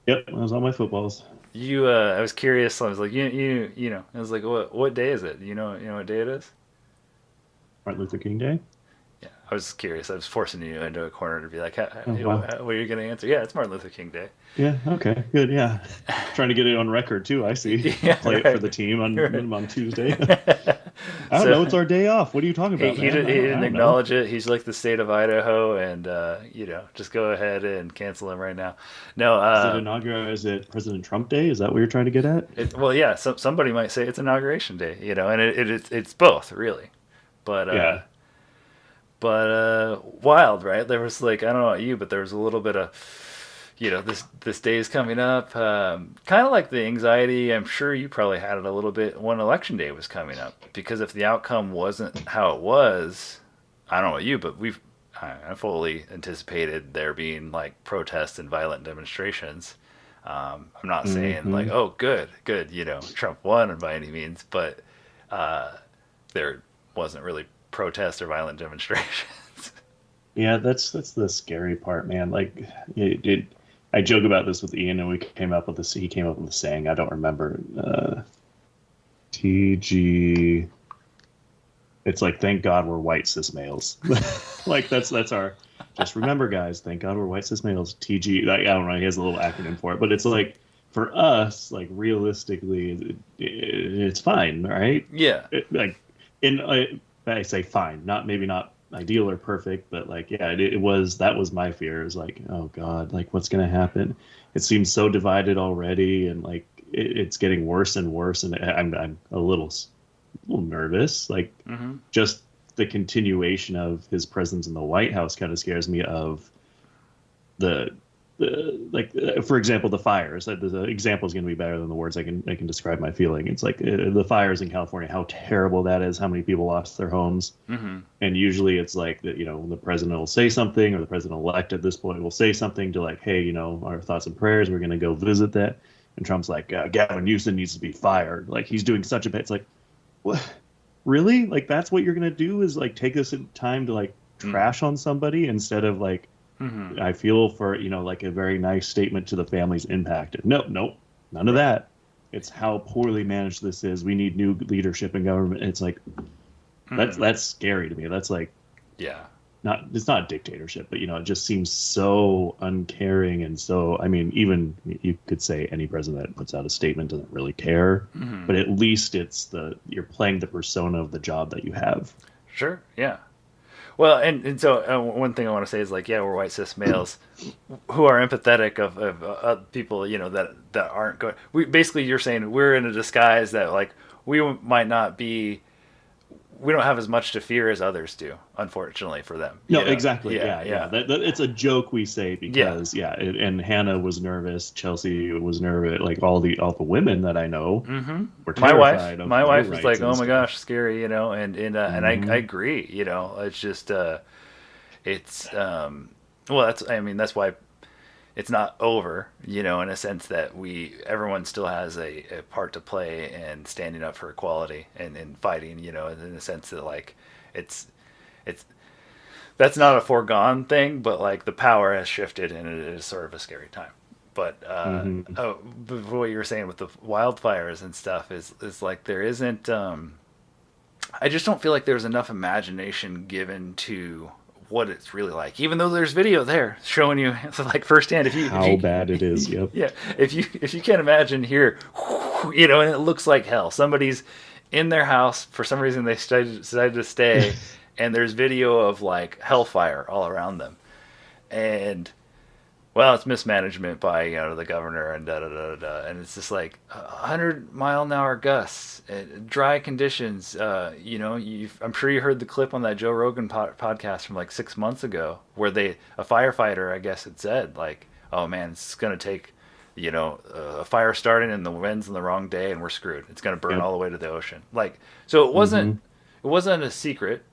Yep, I was on my footballs. I was curious. I was like, I was like, what day is it? You know what day it is? Martin Luther King Day. Yeah, I was curious. I was forcing you into a corner to be like, Oh wow. what are you going to answer? Yeah, it's Martin Luther King Day. Yeah. Okay. Good. Yeah. Trying to get it on record too. I see. Yeah, Play it for right, the team right. on Tuesday. I don't So know. It's our day off. What are you talking about, man? he I didn't don't know. acknowledge it. He's like the state of Idaho, and just go ahead and cancel him right now. No, Is it inaugural? Is it President Trump Day? Is that what you're trying to get at? well, yeah. Somebody might say it's inauguration day, and it's both really, but Yeah. wild, right? There was like, I don't know about you, but there was a little bit of, this day is coming up, kind of like the anxiety. I'm sure you probably had it a little bit when election day was coming up, because if the outcome wasn't how it was, I don't know about you, but I fully anticipated there being like protests and violent demonstrations. I'm not saying like, Hmm. oh, good, Trump won by any means, but uh, there wasn't really protests or violent demonstrations. Yeah. That's the scary part, man. Like it. I joke about this with Ian, and we came up with this. He came up with the saying. I don't remember. TG. It's like, thank God we're white cis males. Like that's our. Just remember, guys. Thank God we're white cis males. TG. Like, I don't know. He has a little acronym for it, but it's like for us, like realistically, it's fine, right? Yeah. Like, in I say fine, not maybe not ideal or perfect, but like yeah, it was that was my fear. It was like, oh God, like what's gonna happen? It seems so divided already, and like it's getting worse and worse, and I'm a little nervous. Like Hmm. just the continuation of his presence in the White House kind of scares me of the for example the fires. The example is going to be better than the words I can describe my feeling. It's like the fires in California, how terrible that is, how many people lost their homes. Hmm. And usually it's like that, the president will say something, or the president elect at this point will say something to like, hey, our thoughts and prayers, we're going to go visit that. And Trump's like, Gavin Newsom needs to be fired, like he's doing such a bad. It's like, what, really? Like that's what you're gonna do, is like take this time to like Hmm. trash on somebody, instead of like, Hmm. I feel for, like a very nice statement to the families impacted. No, nope, none of Right. that. It's how poorly managed this is. We need new leadership in government. It's like that's Hmm. that's scary to me. That's like, Yeah. not, it's not dictatorship, but it just seems so uncaring. And so, I mean, even you could say any president that puts out a statement doesn't really care, Hmm. but at least you're playing the persona of the job that you have. Sure. Yeah. Well, and so one thing I want to say is like, yeah, we're white cis males who are empathetic of people, that aren't going. We basically, you're saying we're in a disguise that like we might not be. We don't have as much to fear as others do, unfortunately for them. No, exactly. Yeah. Yeah, yeah. Yeah. That it's a joke we say Yeah. because yeah, and Hannah was nervous, Chelsea was nervous, like all the women that I know Hmm. were My wife, terrified of my their wife was rights like, and "Oh my stuff. gosh, scary," and I Hmm. agree. It's just it's well, that's why it's not over. In a sense that everyone still has a part to play in standing up for equality and fighting. In the sense that like it's it's that's not a foregone thing, but like the power has shifted and it is sort of a scary time. But Hmm. what you were saying with the wildfires and stuff is like there isn't. I just don't feel like there's enough imagination given to what it's really like. Even though there's video there showing you like firsthand. If How you bad it is. Yep. yeah, if you can't imagine here, and it looks like hell. Somebody's in their house for some reason they decided to stay, and there's video of like hellfire all around them, and well, it's mismanagement by the governor and da da da da, and it's just like 100-mile-an-hour gusts, dry conditions. I'm sure you heard the clip on that Joe Rogan podcast from like 6 months ago, where a firefighter, I guess, had said like, "Oh man, it's gonna take, a fire starting and the wind's on the wrong day, and we're screwed. It's gonna burn all Yep. the way to the ocean." Like, so Hmm. it wasn't a secret.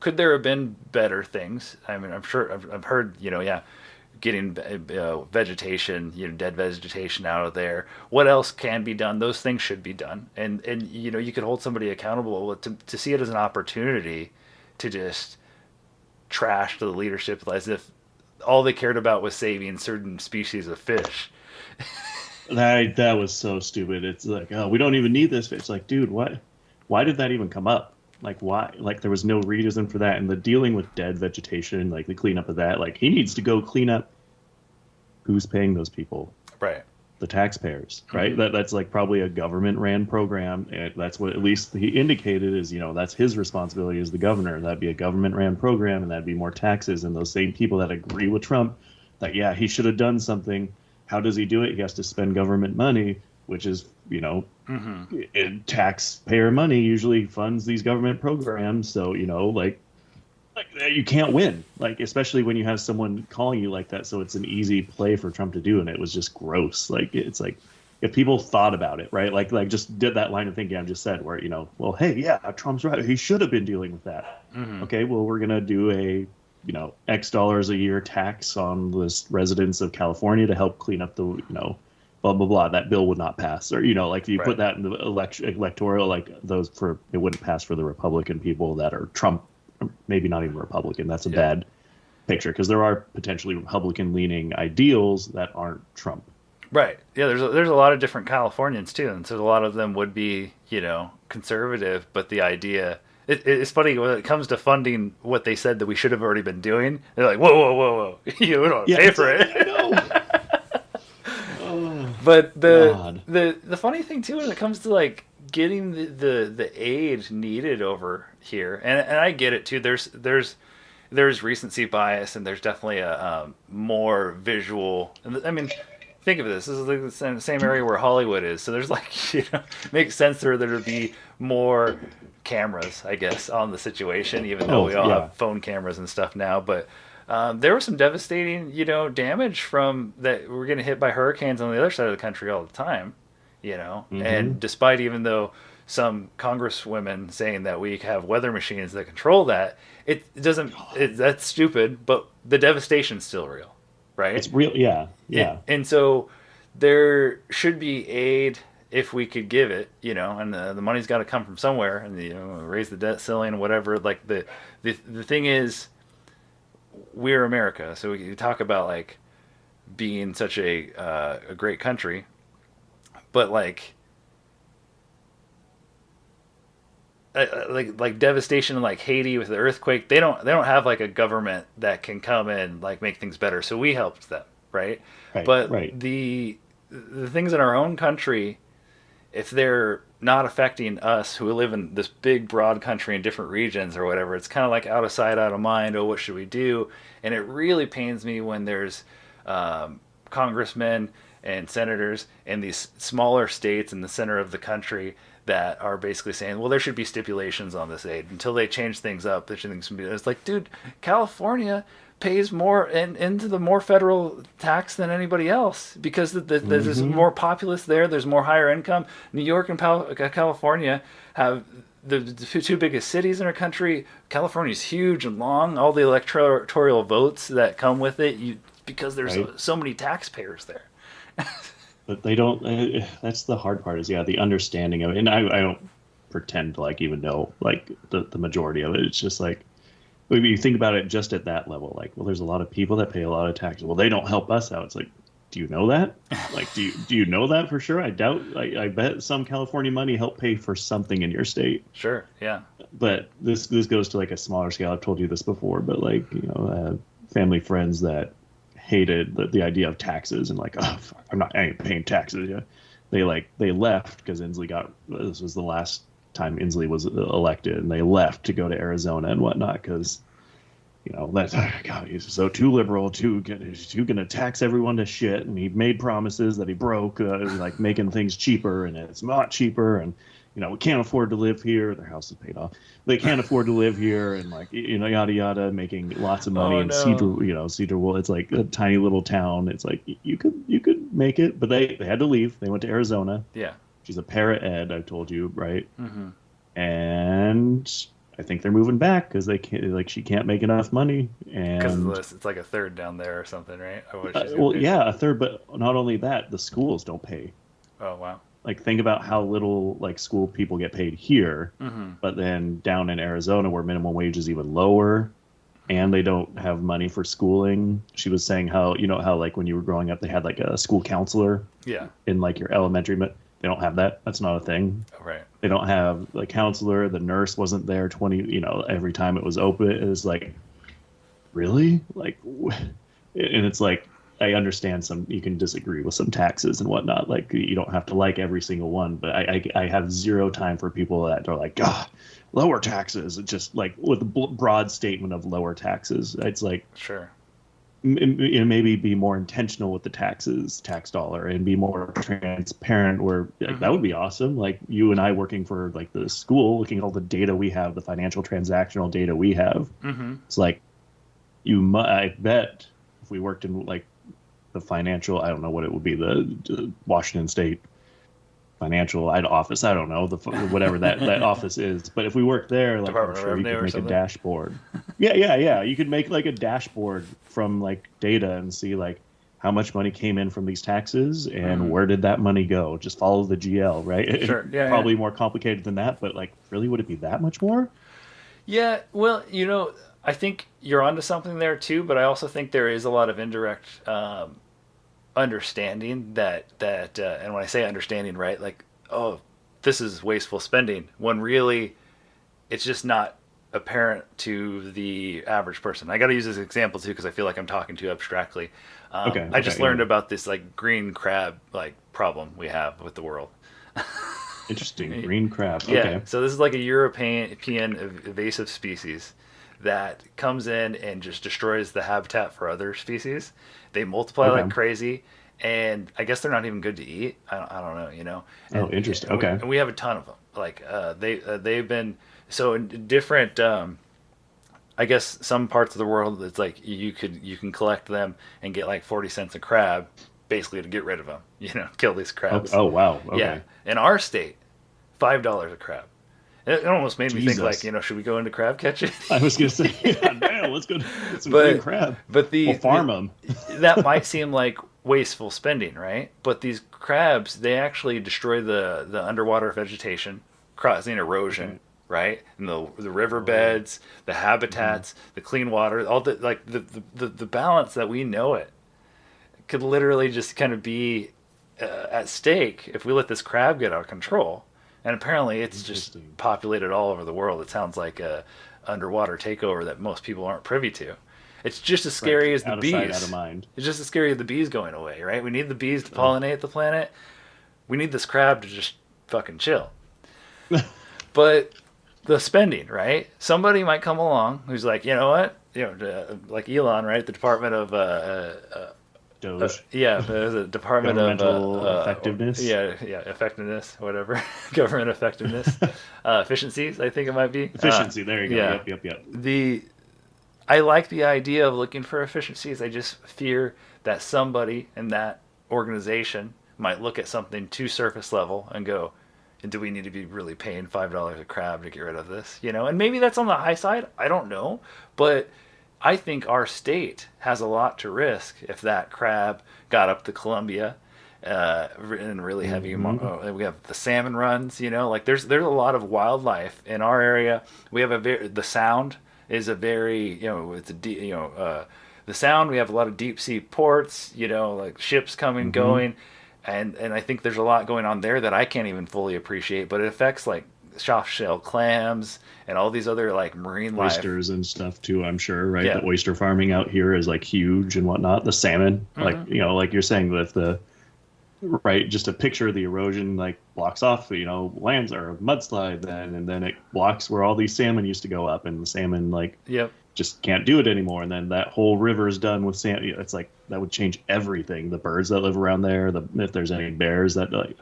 Could there have been better things? I mean, I'm sure I've heard, yeah, getting vegetation, dead vegetation out of there. What else can be done? Those things should be done, and you could hold somebody accountable to see it as an opportunity to just trash the leadership as if all they cared about was saving certain species of fish. That was so stupid. It's like, oh, we don't even need this. It's like, dude, what? Why did that even come up? Like, why? Like, there was no reason for that. And the dealing with dead vegetation, like the cleanup of that, like he needs to go clean up. Who's paying those people? Right. The taxpayers, right? Mm-hmm. That's like probably a government ran program, and that's what at least he indicated is, that's his responsibility as the governor. That'd be a government ran program, and that'd be more taxes. And those same people that agree with Trump, that yeah, he should have done something. How does he do it? He has to spend government money, which is taxpayer money usually funds these government programs. So like you can't win, like especially when you have someone calling you like that. So it's an easy play for Trump to do, and it was just gross. Like it's like if people thought about it, right? Like just did that line of thinking I just said, where well, hey, yeah, Trump's right. He should have been dealing with that. Okay, well, we're gonna do a X dollars a year tax on the residents of California to help clean up the blah blah blah. That bill would not pass, or like if you put that in the electoral, like those for it wouldn't pass for the Republican people that are Trump. Maybe not even Republican. That's a bad picture because there are potentially Republican-leaning ideals that aren't Trump. Right. Yeah. There's a lot of different Californians too, and so a lot of them would be conservative, but the idea. It's funny when it comes to funding what they said that we should have already been doing. They're like, whoa, whoa, whoa, whoa! We don't pay for it. I know. Oh, but God. the funny thing too, when it comes to like getting the aid needed over here, and I get it too. There's recency bias, and there's definitely a more visual. I mean, think of this. This is the same area where Hollywood is. So there's like makes sense there to be more cameras, I guess, on the situation. Even though we all have phone cameras and stuff now, but. There was some devastating, damage from that. We're getting hit by hurricanes on the other side of the country all the time. And despite even though some congresswomen saying that we have weather machines that control that, it doesn't. That's stupid. But the devastation's still real, right? It's real. Yeah. And so there should be aid if we could give it, and the money's got to come from somewhere, and raise the debt ceiling and whatever. Like the thing is, we're America, so we talk about like being such a great country, but like devastation in like Haiti with the earthquake, they don't have like a government that can come and like make things better. So we helped them, right? But the things in our own country, if they're not affecting us who live in this big broad country in different regions or whatever, it's kind of like out of sight, out of mind. Oh, what should we do? And it really pains me when there's congressmen and senators in these smaller states in the center of the country that are basically saying, well, there should be stipulations on this aid until they change things up. There should things be. It's like, dude, California pays more into the more federal tax than anybody else because there's more populace there. There's more higher income. New York and California have the two biggest cities in our country. California's huge and long. All the electoral votes that come with it, because there's so many taxpayers there. But they don't. That's the hard part. Is the understanding of it. And I don't pretend to like even know like the majority of it. It's just like. When you think about it just at that level, like, well, there's a lot of people that pay a lot of taxes. Well, they don't help us out. It's like, do you know that? Like, do you know that for sure? I doubt. I bet some California money help pay for something in your state. Sure, yeah. But this goes to like a smaller scale. I've told you this before, but like family friends that hated the idea of taxes and like, oh, fuck, I ain't paying taxes. Yeah, they left because Inslee this was the last time Inslee was elected, and they left to go to Arizona and whatnot because that's God, he's so too liberal, he's too gonna tax everyone to shit, and he made promises that he broke, like making things cheaper, and it's not cheaper, and we can't afford to live here. Their house is paid off. They can't afford to live here, and like yada yada, making lots of money in Cedar. It's like a tiny little town. It's like you could make it, but they had to leave. They went to Arizona. Yeah. She's a para ed, I've told you, right? Mm-hmm. And I think they're moving back because they can't. Like, she can't make enough money, and because it's like a third down there or something, right? A third. But not only that, the schools don't pay. Oh wow! Like, think about how little like school people get paid here, but then down in Arizona, where minimum wage is even lower, and they don't have money for schooling. She was saying how, how like when you were growing up, they had like a school counselor Yeah. in like your elementary, but they don't have that. That's not a thing. Oh, right. They don't have the counselor. The nurse wasn't there 20, every time it was open. It was like, really? Like, and it's like, I understand you can disagree with some taxes and whatnot. Like, you don't have to like every single one, but I have zero time for people that are like, ah, lower taxes. It's just like with a broad statement of lower taxes. It's like, Sure. maybe be more intentional with the tax dollar, and be more transparent, where like, that would be awesome. Like you and I working for like the school, looking at all the data we have, the financial transactional data we have. Mm-hmm. It's like I bet if we worked in like the financial, I don't know what it would be, the Washington State financial office. I don't know whatever that office is. But if we worked there, like Department I'm of sure you Revenue could or make a something? dashboard. Yeah. You could make like a dashboard from like data and see like how much money came in from these taxes and where did that money go. Just follow the GL, right? Sure. Yeah. Yeah. Probably more complicated than that, but like really, would it be that much more? Yeah, well, I think you're onto something there too, but I also think there is a lot of indirect understanding and when I say understanding, right, like, oh, this is wasteful spending, when really it's just not apparent to the average person. I got to use this example too because I feel like I'm talking too abstractly. Okay. I just Yeah, learned yeah. about this like green crab like problem we have with the world. Interesting. Green crab. Yeah, Okay. so this is like a European invasive species that comes in and just destroys the habitat for other species. They multiply like Okay. crazy, and I guess they're not even good to eat. I don't know, Oh, and interesting. and we, Okay. and we have a ton of them. Like they've been so in different. I guess some parts of the world, it's like you can collect them and get like 40 cents a crab, basically to get rid of them. Kill these Oh, crabs. oh wow. Yeah, Okay. in our state, $5 a crab. It almost made me think like, Jesus. should we go into crab catching? I was gonna say, yeah, man, let's go get some green but crab. but We'll the farm them. that might seem like wasteful spending, right? But these crabs, they actually destroy the underwater vegetation, causing erosion, Okay. right? And the Oh. riverbeds, the Hmm. habitats, the clean water, all the like the balance that we know it could literally just kind of be at stake if we let this crab get out of control. And apparently, it's just Interesting. populated all over the world. It sounds like a underwater takeover that most people aren't privy to. It's just as Right. scary as the Out of sight, out of bees. mind. It's just as scary as the bees going away, right? We need the bees to Oh. pollinate the planet. We need this crab to just fucking chill. But the spending, right? Somebody might come along who's like, you know what? Like Elon, right? The Department of Doge. yeah, the Department of Governmental effectiveness. yeah, effectiveness, whatever, government effectiveness, efficiencies. I think it might be. Efficiency. There you go. Yeah, Yep. the I like the idea of looking for efficiencies. I just fear that somebody in that organization might look at something too surface level and go, do we need to be really paying $5 a crab to get rid of this? And maybe that's on the high side. I don't know, but I think our state has a lot to risk if that crab got up the Columbia in really heavy. Hmm. We have the salmon runs. Like there's a lot of wildlife in our area. We have the sound is a very it's a the sound. We have a lot of deep sea ports. Like ships coming Hmm. going, and I think there's a lot going on there that I can't even fully appreciate. But it affects like soft shell clams and all these other like marine life. Oysters and stuff too, I'm sure, right? Yeah. The oyster farming out here is like huge and whatnot. The salmon, like, Hmm. like you're saying with the, right, just a picture of the erosion like blocks off, lands or a mudslide then, and then it blocks where all these salmon used to go up, and the salmon like Yep. just can't do it anymore. And then that whole river is done with sand. It's like that would change everything. The birds that live around there, if there's any bears that like,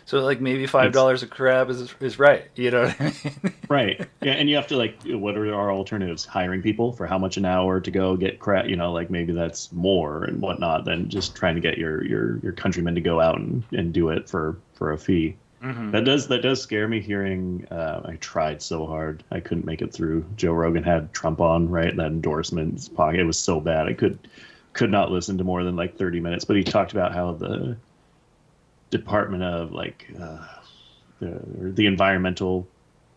So like maybe five it's dollars a crab is right. You know what I mean? right. Yeah, and you have to like, what are our alternatives? Hiring people for how much an hour to go get crap? Like maybe that's more and whatnot than just trying to get your countrymen to go out and do it for a fee. Hmm. That does scare me hearing. I tried so hard, I couldn't make it through. Joe Rogan had Trump on, right? That endorsement pocket, it was so bad. I could not listen to more than like 30 minutes. But he talked about how the Department of like the environmental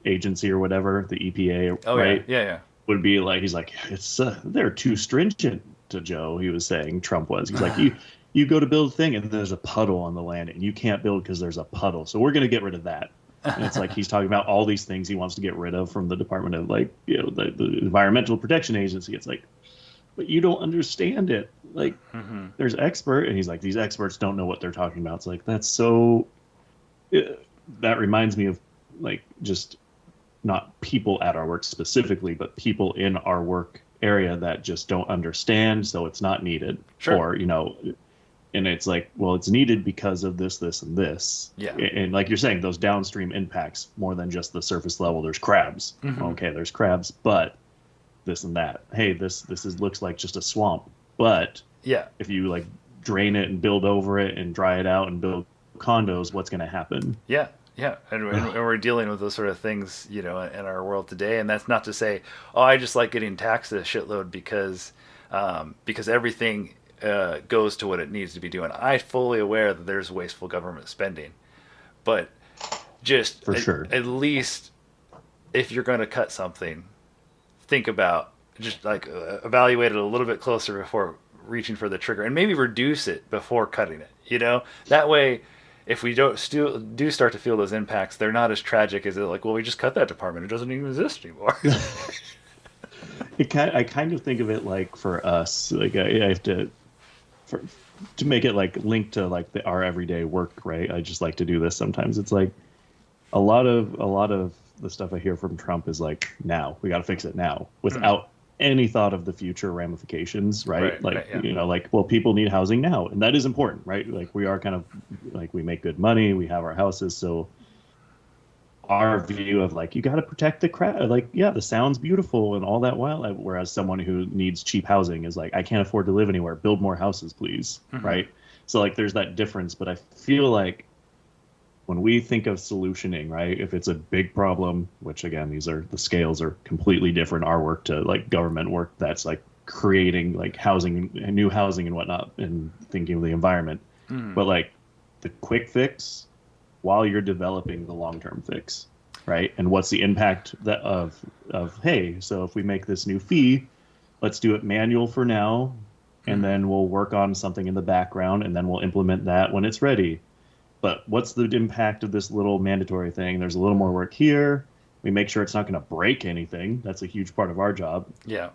agency or whatever, the EPA, Oh yeah, right? yeah, yeah. would be like, he's like, it's they're too stringent to Joe. He was saying Trump was. He's like, you go to build a thing and there's a puddle on the land and you can't build because there's a puddle. So we're going to get rid of that. And it's like he's talking about all these things he wants to get rid of from the Department of like, you know, the Environmental Protection Agency. It's like, but you don't understand it. Like, there's expert, and he's like, these experts don't know what they're talking about. It's like, that's so. That reminds me of like just not people at our work specifically, but people in our work area that just don't understand, so it's not needed. Sure. Or, you know, and it's like, well, it's needed because of this, this, and this. Yeah. And like you're saying, those downstream impacts more than just the surface level. There's crabs. Okay, there's crabs, but this and that. Hey, this looks like just a swamp, but yeah, if you like drain it and build over it and dry it out and build condos, what's going to happen? Yeah. Yeah, and we're dealing with those sort of things, you know, in our world today. And that's not to say, oh, I just like getting taxed a shitload because everything goes to what it needs to be doing. I'm fully aware that there's wasteful government spending, but just for sure, at least if you're going to cut something, think about just like evaluate it a little bit closer before reaching for the trigger, and maybe reduce it before cutting it. You know, that way, if we do start to feel those impacts, they're not as tragic as like, well, we just cut that department; it doesn't even exist anymore. I kind of think of it like for us, like I have to make it like linked to like our everyday work, right? I just like to do this sometimes. It's like a lot of the stuff I hear from Trump is like, now we got to fix it now, without any thought of the future ramifications, right? Like, you know, like, well, people need housing now, and that is important, right? Like, we are kind of like, we make good money, we have our houses, so our view of like, you got to protect the crowd, like, yeah, the sound's beautiful and all that, while whereas someone who needs cheap housing is like, I can't afford to live anywhere, build more houses, please. Right? So like, there's that difference, but I feel like when we think of solutioning, right, if it's a big problem, which again, the scales are completely different, our work to like government work that's like creating like housing, new housing and whatnot, and thinking of the environment. But like the quick fix while you're developing the long-term fix, right? And what's the impact of hey, so if we make this new fee, let's do it manual for now, and then we'll work on something in the background, and then we'll implement that when it's ready. But what's the impact of this little mandatory thing? There's a little more work here. We make sure it's not going to break anything. That's a huge part of our job. Yeah.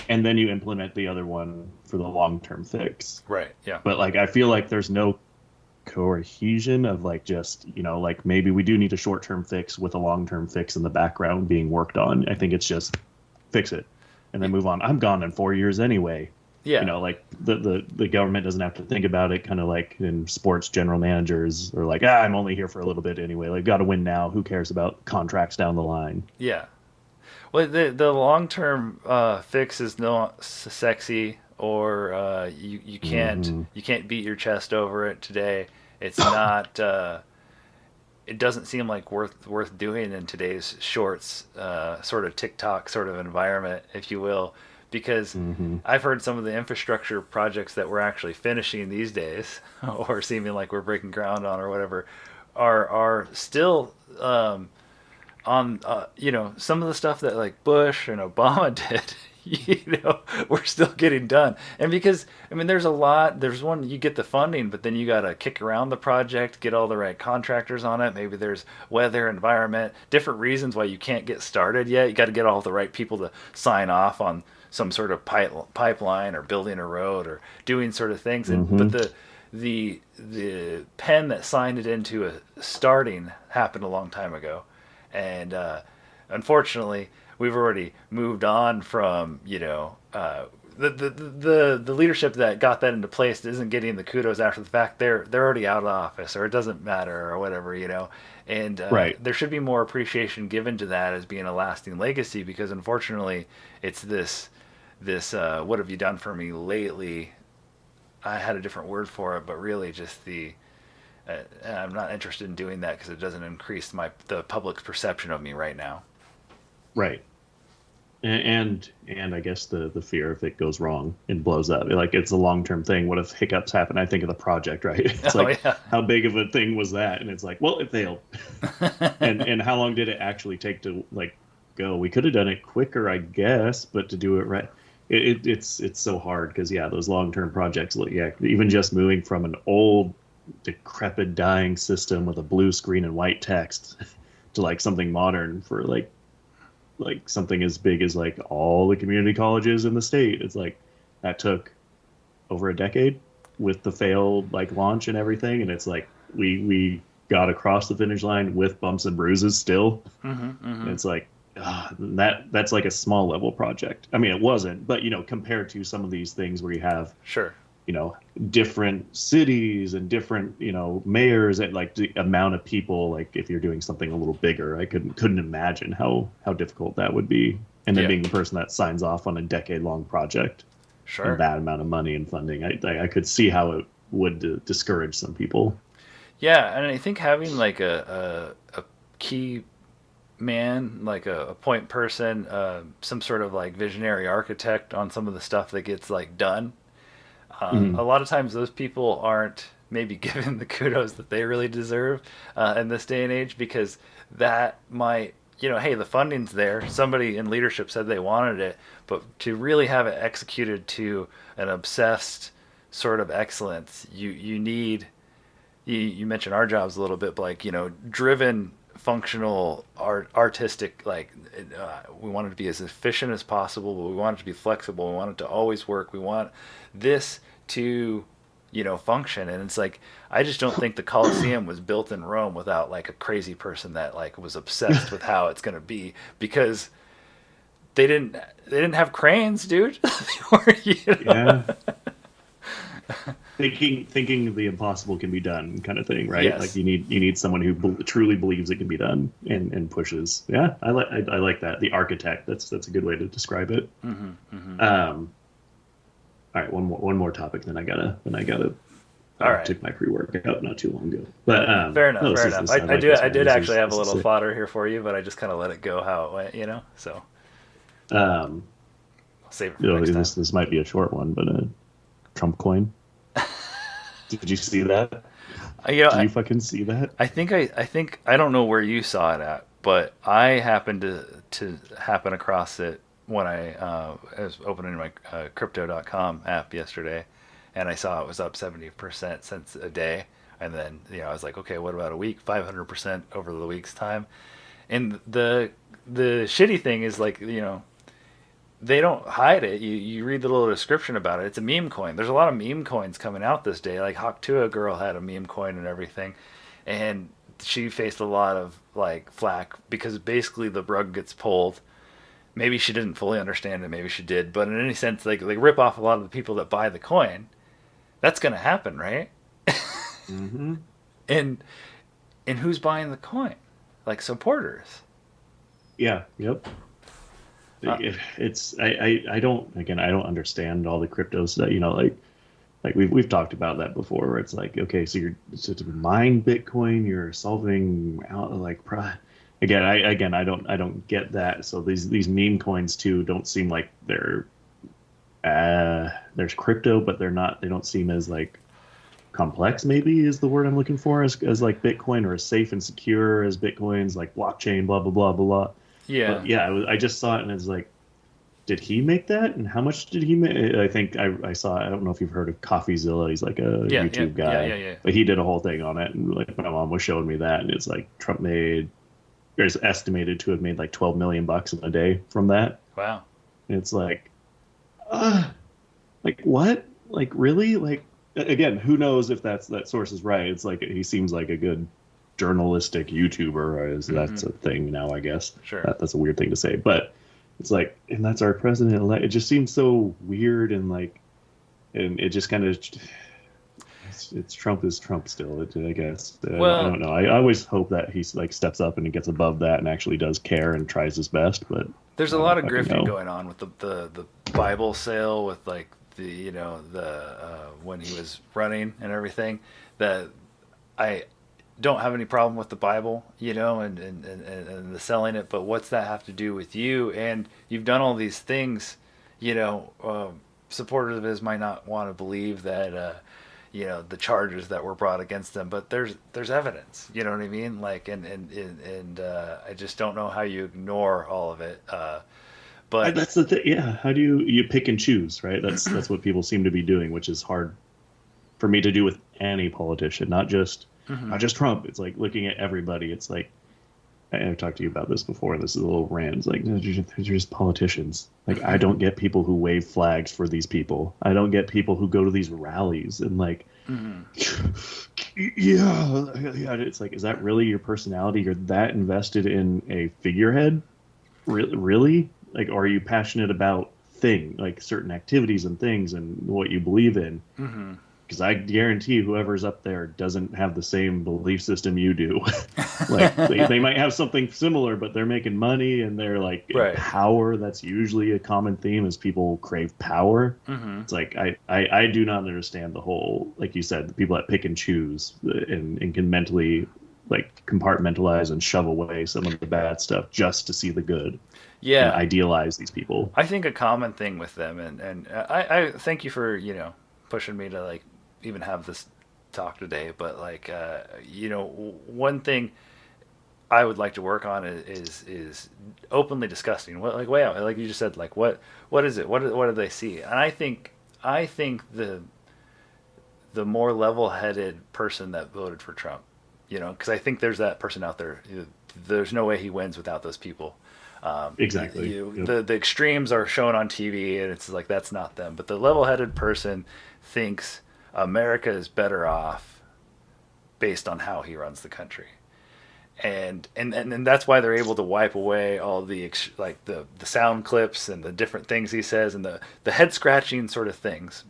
And then you implement the other one for the long-term fix. Right. Yeah. But like, I feel like there's no cohesion of like, just, you know, like maybe we do need a short-term fix with a long-term fix in the background being worked on. I think it's just fix it and then move on. I'm gone in 4 years anyway. Yeah. You know, like the government doesn't have to think about it, kind of like in sports, general managers are like, I'm only here for a little bit anyway. Like, got to win now. Who cares about contracts down the line? Yeah. Well, the long term fix is not sexy, or you can't beat your chest over it today. It's not. It doesn't seem like worth doing in today's shorts, sort of TikTok sort of environment, if you will. Because I've heard some of the infrastructure projects that we're actually finishing these days, or seeming like we're breaking ground on, or whatever, are still on. You know, some of the stuff that like Bush and Obama did, you know, we're still getting done. And because I mean, there's one, you get the funding, but then you got to kick around the project, get all the right contractors on it. Maybe there's weather, environment, different reasons why you can't get started yet. You got to get all the right people to sign off on some sort of pipeline or building a road or doing sort of things. And but the pen that signed it into a starting happened a long time ago, and unfortunately we've already moved on from, you know, the leadership that got that into place isn't getting the kudos after the fact. They're already out of office, or it doesn't matter, or whatever, you know. And there should be more appreciation given to that as being a lasting legacy, because unfortunately it's this what have you done for me lately? I had a different word for it, but really just I'm not interested in doing that because it doesn't increase the public's perception of me right now. Right. And I guess the fear if it goes wrong and blows up, like it's a long-term thing. What if hiccups happen? I think of the project, right? It's how big of a thing was that? And it's like, well, it failed. and how long did it actually take to like go. We could have done it quicker, I guess, but to do it right, it's so hard because yeah, those long term projects, like, yeah, even just moving from an old, decrepit, dying system with a blue screen and white text to like something modern for like something as big as like all the community colleges in the state. It's like that took over a decade with the failed like launch and everything, and it's like we got across the finish line with bumps and bruises still. Mm-hmm, And mm-hmm. it's like that's like a small level project. I mean, it wasn't, but compared to some of these things where you have Sure. different cities and different mayors and like the amount of people, like if you're doing something a little bigger, I couldn't imagine how difficult that would be. And then Yeah. being the person that signs off on a decade long project and Sure. that amount of money and funding, I could see how it would discourage some people. Yeah, and I think having like a key man, like a point person, some sort of like visionary architect on some of the stuff that gets like done. A Mhm. lot of times, those people aren't maybe given the kudos that they really deserve in this day and age, because that might, hey, the funding's there. Somebody in leadership said they wanted it, but to really have it executed to an obsessed sort of excellence, you need. You mentioned our jobs a little bit, but like driven, functional, artistic. Like we want it to be as efficient as possible, but we want it to be flexible. We want it to always work. We want this to function. And it's like, I just don't think the Colosseum was built in Rome without like a crazy person that like was obsessed with how it's going to be, because they didn't have cranes, dude. Or, Yeah, thinking the impossible can be done, kind of thing, right? Like Yes. you need someone who truly believes it can be done and pushes. Yeah, I like that. The architect. That's a good way to describe it. Hmm. Hmm. All right, one more topic. Then I gotta. All I right. took my pre-workout not too long ago, but Fair enough. no, Fair enough. this I I like do. this I one. did actually have a This is little sick. fodder here for you, but I just kind of let it go how it went. So Um, I'll save it for next time. this might be a short one, but Trump coin. Did you see that? You know, Did I, you fucking see that? I think I don't know where you saw it at, but I happened to happen across it when I was opening my crypto.com app yesterday, and I saw it was up 70% since a day, and then I was like, okay, what about a week? 500% over the week's time, and the shitty thing is like they don't hide it. You read the little description about it. It's a meme coin. There's a lot of meme coins coming out this day. Like Hawktua girl had a meme coin and everything, and she faced a lot of like flack because basically the rug gets pulled. Maybe she didn't fully understand it. Maybe she did, but in any sense, like they rip off a lot of the people that buy the coin. That's gonna happen, right? Hmm. And who's buying the coin? Like supporters. Yeah. Yep. Uh, It's I don't, again, I don't understand all the cryptos that like we've talked about that before, where it's like, okay, so you're to mine Bitcoin, you're solving out like again I don't get that. So these meme coins too don't seem like they're there's crypto, but they don't seem as like complex, maybe is the word I'm looking for, as like Bitcoin, or as safe and secure as Bitcoin's like blockchain, blah blah blah blah blah. yeah. But yeah, I just saw it and it's like, did he make that? And how much did he make? I think I saw. I don't know if you've heard of CoffeeZilla. He's like a Yeah. Yeah. YouTube Yeah. Yeah. guy, Yeah. but he did a whole thing on it. And like my mom was showing me that, and it's like Trump made, or is estimated to have made like 12 million bucks in a day from that. Wow. And it's uh, like what? Like really? Like again, who knows if that source is right? It's like he seems like a good journalistic YouTuber, as Hmm. that's a thing now, I guess. Sure. That's a weird thing to say, but it's like, and that's our president elect. It just seems so weird, and like, and it just kind of, it's Trump is Trump still. I guess I Well, don't know. I always hope that he's like steps up and he gets above that and actually does care and tries his best, but there's I a don't lot of fucking grifting know. going on with the Bible sale, with like the when he was running and everything, that I don't have any problem with the Bible, and the selling it, but what's that have to do with you? And you've done all these things, supporters of his might not want to believe that the charges that were brought against them, but there's evidence. You know what I mean? Like, and I just don't know how you ignore all of it. But That's the thing. Yeah. How do you pick and choose, right? That's what people seem to be doing, which is hard for me to do with any politician, not just Trump. It's like looking at everybody. It's like I've talked to you about this before. This is a little rant. It's like they're just politicians. Like I don't get people who wave flags for these people. I don't get people who go to these rallies and like, yeah. It's like, is that really your personality? You're that invested in a figurehead? Really? Like, or are you passionate about like certain activities and things and what you believe in? Because I guarantee whoever's up there doesn't have the same belief system you do. Like they might have something similar, but they're making money and they're like in Right. power. That's usually a common theme is people crave power. It's like I do not understand the whole, like you said, the people that pick and choose and can mentally like compartmentalize and shove away some of the bad stuff just to see the good and Yeah, idealize these people. I think a common thing with them, and I thank you for pushing me to like even have this talk today. But like one thing I would like to work on is openly discussing what, like, way out, like you just said, like what is it, what do they see? And I think the more level-headed person that voted for Trump, because I think there's that person out there. There's no way he wins without those people. Exactly. Yep. The extremes are shown on TV, and it's like that's not them. But the level-headed person thinks America is better off based on how he runs the country, and that's why they're able to wipe away all the like the sound clips and the different things he says and the head scratching sort of things.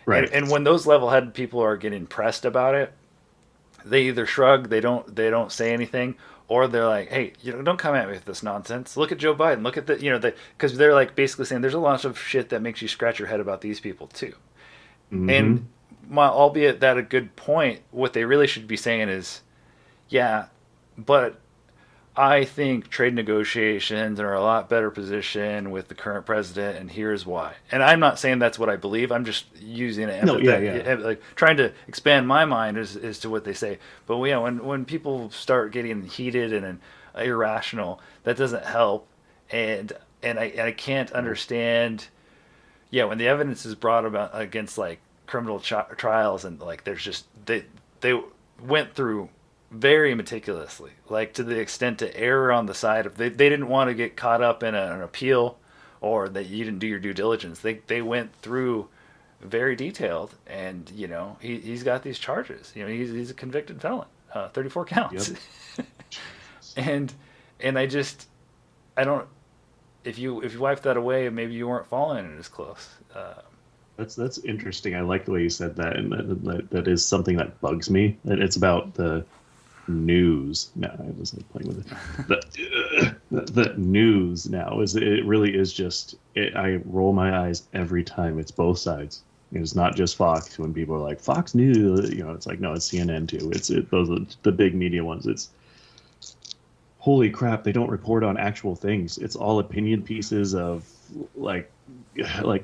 Right. And when those level-headed people are getting pressed about it, they either shrug, they don't say anything, or they're like, hey, don't come at me with this nonsense. Look at Joe Biden. Look at because they're like basically saying there's a lot of shit that makes you scratch your head about these people too. And albeit that a good point, what they really should be saying is, yeah, but I think trade negotiations are a lot better position with the current president, and here's why. And I'm not saying that's what I believe. I'm just using it, No, yeah. like trying to expand my mind as to what they say. But yeah, when people start getting heated and irrational, that doesn't help. And I can't understand. Yeah, when the evidence is brought about against like criminal trials and like there's just they went through very meticulously, like to the extent to err on the side of they didn't want to get caught up in an appeal or that you didn't do your due diligence. They went through very detailed, and he's got these charges. He's a convicted felon, 34 Yep. counts, and I don't. If you wipe that away, maybe you weren't following it as close. That's interesting. I like the way you said that, and that is something that bugs me. That it's about the news. No, I was like playing with it. The news now is it really is just. I roll my eyes every time. It's both sides. It's not just Fox. When people are like Fox News, it's like no, it's CNN too. Those are the big media ones. It's holy crap, they don't report on actual things. It's all opinion pieces of like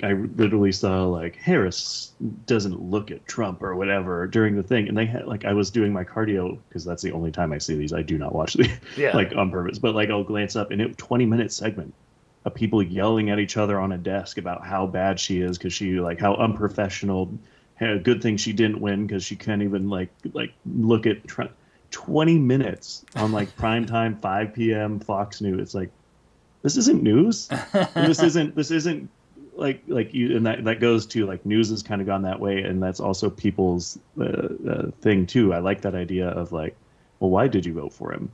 I literally saw like Harris doesn't look at Trump or whatever during the thing, and they had like I was doing my cardio because that's the only time I see these. I do not watch the Yeah. like on purpose, but like I'll glance up and it 20-minute segment of people yelling at each other on a desk about how bad she is because she like how unprofessional. Had a good thing she didn't win because she can't even like look at Trump. 20 minutes on like primetime 5 p.m. Fox News. It's like this isn't news. And this isn't like you, and that goes to like news has kind of gone that way, and that's also people's thing too. I like that idea of like, well, why did you vote for him?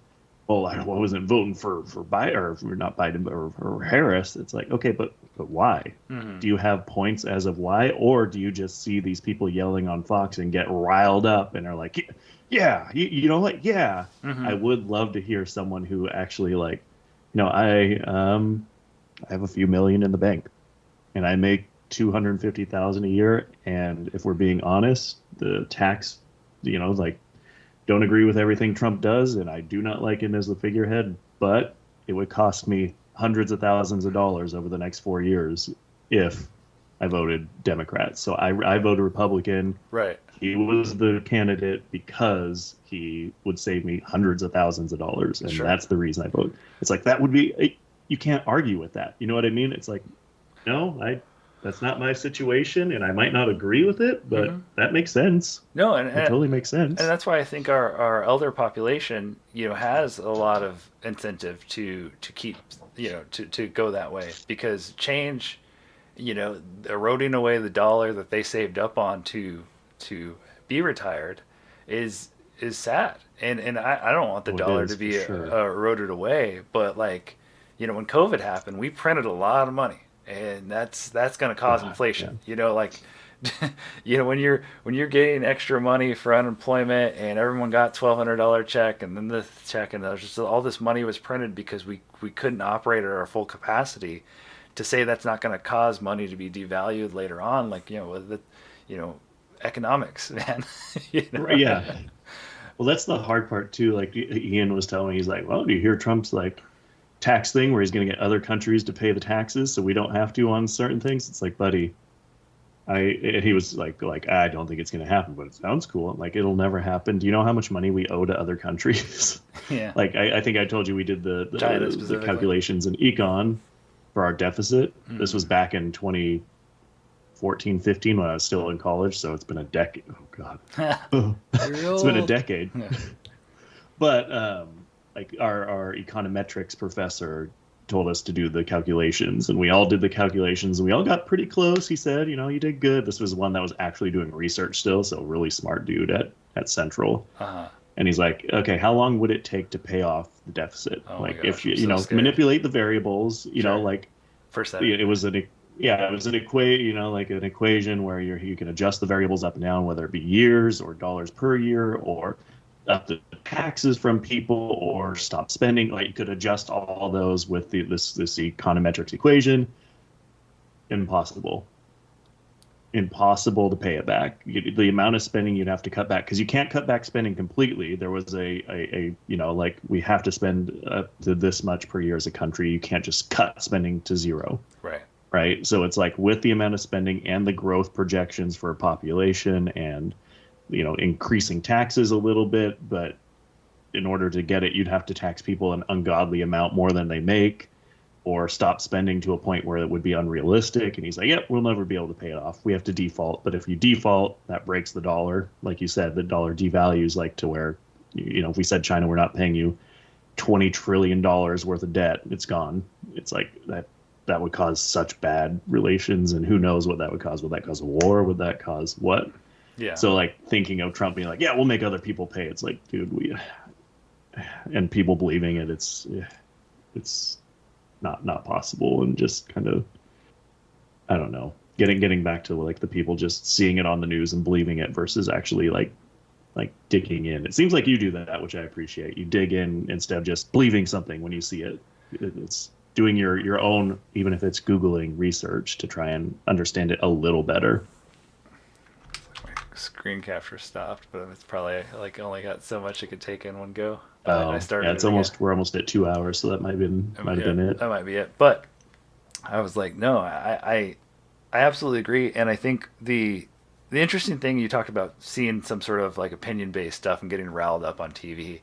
Well, I wasn't voting for Biden or not Biden or Harris. It's like okay, but why? Do you have points as of why, or do you just see these people yelling on Fox and get riled up and are like, yeah, you know what? Yeah, I would love to hear someone who actually like, I have a few million in the bank, and I make 250,000 a year, and if we're being honest, the tax, like, don't agree with everything Trump does, and I do not like him as the figurehead, but it would cost me hundreds of thousands of dollars over the next 4 years if I voted Democrat. So I voted Republican. Right. He was the candidate because he would save me hundreds of thousands of dollars, and Sure. that's the reason I vote. It's like that would be you can't argue with that. You know what I mean? It's like no, I that's not my situation, and I might not agree with it, but Hmm. that makes sense. No, It totally makes and sense. that's why I think our elder population, has a lot of incentive to keep, to go that way because change, eroding away the dollar that they saved up on to be retired is sad. And I don't want the Oh, it dollar to is for be sure. eroded away, but like, when COVID happened, we printed a lot of money, and that's going to cause God, inflation. yeah. Like, when you're getting extra money for unemployment, and everyone got $1,200 check, and then this check, and there's just all this money was printed because we couldn't operate at our full capacity. To say that's not going to cause money to be devalued later on, like, with the, you know economics, man. Right, yeah. Well, that's the hard part too. Like Ian was telling me, he's like, "Well, do you hear Trump's like tax thing where he's going to get other countries to pay the taxes so we don't have to on certain things?" It's like, buddy, he was like I don't think it's going to happen, but it sounds cool. I'm like, it'll never happen. Do you know how much money we owe to other countries? Yeah. Like I think I told you we did the, China the the specifically. calculations in econ for our deficit. This Mm. was back in 2014, 15 when I was still in college, so it's been a decade. Oh God. You're It's been a old. decade. But like our econometrics professor told us to do the calculations, and we all did the calculations, and we all got pretty close. He said, you did good. This was one that was actually doing research still, so really smart dude at Central. Uh-huh. And he's like, okay, how long would it take to pay off the deficit? Oh my Like if gosh, you I'm so scared. manipulate the variables, Sure. like Percentage. it was an yeah, it was an like an equation where you can adjust the variables up and down, whether it be years or dollars per year or up the taxes from people or stop spending. Like you could adjust all those with this econometrics equation. Impossible. Impossible to pay it back. The amount of spending you'd have to cut back because you can't cut back spending completely. There was like we have to spend up to this much per year as a country. You can't just cut spending to zero, Right. right? So it's like with the amount of spending and the growth projections for population and increasing taxes a little bit, but in order to get it, you'd have to tax people an ungodly amount more than they make or stop spending to a point where it would be unrealistic. And he's like, yep, we'll never be able to pay it off. We have to default. But if you default, that breaks the dollar. Like you said, the dollar devalues like to where, if we said, China, we're not paying you $20 trillion worth of debt, it's gone. It's like that would cause such bad relations. And who knows what that would cause? Would that cause a war? Would that cause what? Yeah. So like thinking of Trump being like, yeah, we'll make other people pay. It's like, dude, and people believing it. It's not possible, and just kind of, I don't know, getting back to like the people just seeing it on the news and believing it versus actually like digging in. It seems like you do that, which I appreciate. You dig in instead of just believing something when you see it. It's doing your own, even if it's Googling research to try and understand it a little better. My screen capture stopped, but it's probably like only got so much it could take in one go. I Oh yeah, started it's it again. almost we're almost at 2 hours, so that might have Yeah, been it. that might be it. But I was like, no, I absolutely agree, and I think the interesting thing you talked about seeing some sort of like opinion based stuff and getting riled up on TV.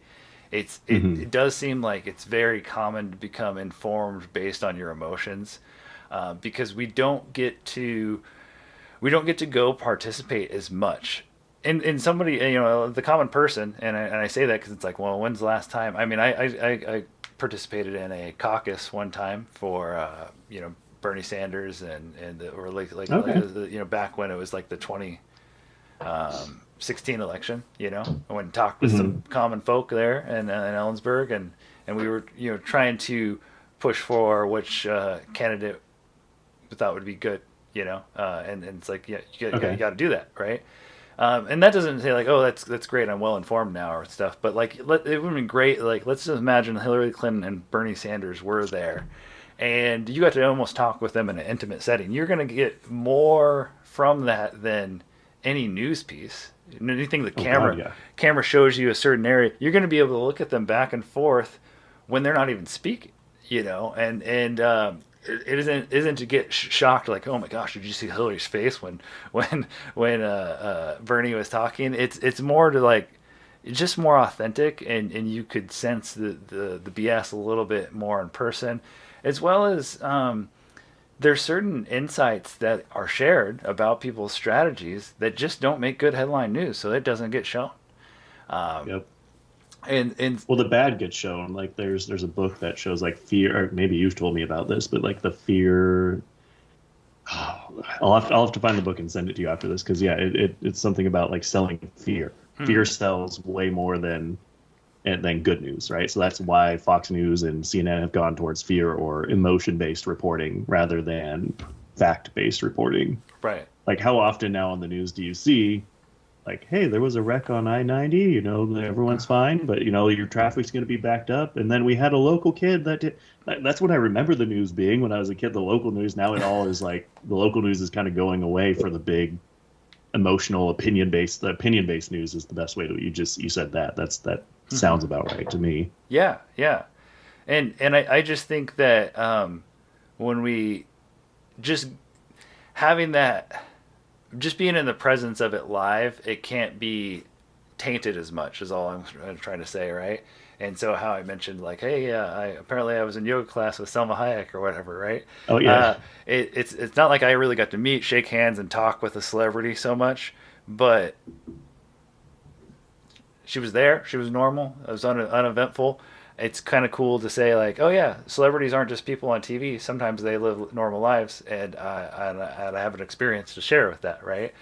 It Hmm. does seem like it's very common to become informed based on your emotions, because we don't get to go participate as much. In somebody, the common person, and I say that because it's like, well, when's the last time? I mean, I participated in a caucus one time for Bernie Sanders, or like Okay. back when it was like the 2016 election. I went and talked with Hmm. some common folk there in Ellensburg, and we were trying to push for which candidate we thought would be good. And it's like, yeah, you Okay. got to do that, right? And that doesn't say like, oh, that's great, I'm well informed now or stuff. But like, it would have been great. Like, let's just imagine Hillary Clinton and Bernie Sanders were there, and you got to almost talk with them in an intimate setting. You're going to get more from that than any news piece. Anything the Oh God, camera yeah. camera shows you a certain area, you're going to be able to look at them back and forth when they're not even speaking. And it isn't to get shocked like, oh my gosh, did you see Hillary's face when Bernie was talking? It's more to like, it's just more authentic, and you could sense the BS a little bit more in person, as well as there's certain insights that are shared about people's strategies that just don't make good headline news, so it doesn't get shown. Um, Yep. and Well, the bad gets shown. Like there's a book that shows like fear, or maybe you've told me about this, but like the fear. I'll have to find the book and send it to you after this because yeah, it's something about like selling fear. Fear sells way more than good news, right? So that's why Fox News and CNN have gone towards fear or emotion-based reporting rather than fact-based reporting. right. Like how often now on the news do you see like, hey, there was a wreck on I-90, everyone's fine, but your traffic's going to be backed up. And then we had a local kid that's what I remember the news being when I was a kid, the local news. Now it all is like the local news is kind of going away for the big emotional the opinion based news is the best way to you said that sounds about right to me. Yeah, yeah. And I just think that when we just having that, just being in the presence of it live, it can't be tainted as much is all I'm trying to say, right? And so how I mentioned like, hey, yeah, I was in yoga class with Selma Hayek or whatever, right? Oh yeah. Uh, it's not like I really got to meet, shake hands, and talk with a celebrity so much, but she was there. She was normal. It was uneventful. It's kind of cool to say like, oh yeah, celebrities aren't just people on TV. Sometimes they live normal lives, and I have an experience to share with that, right?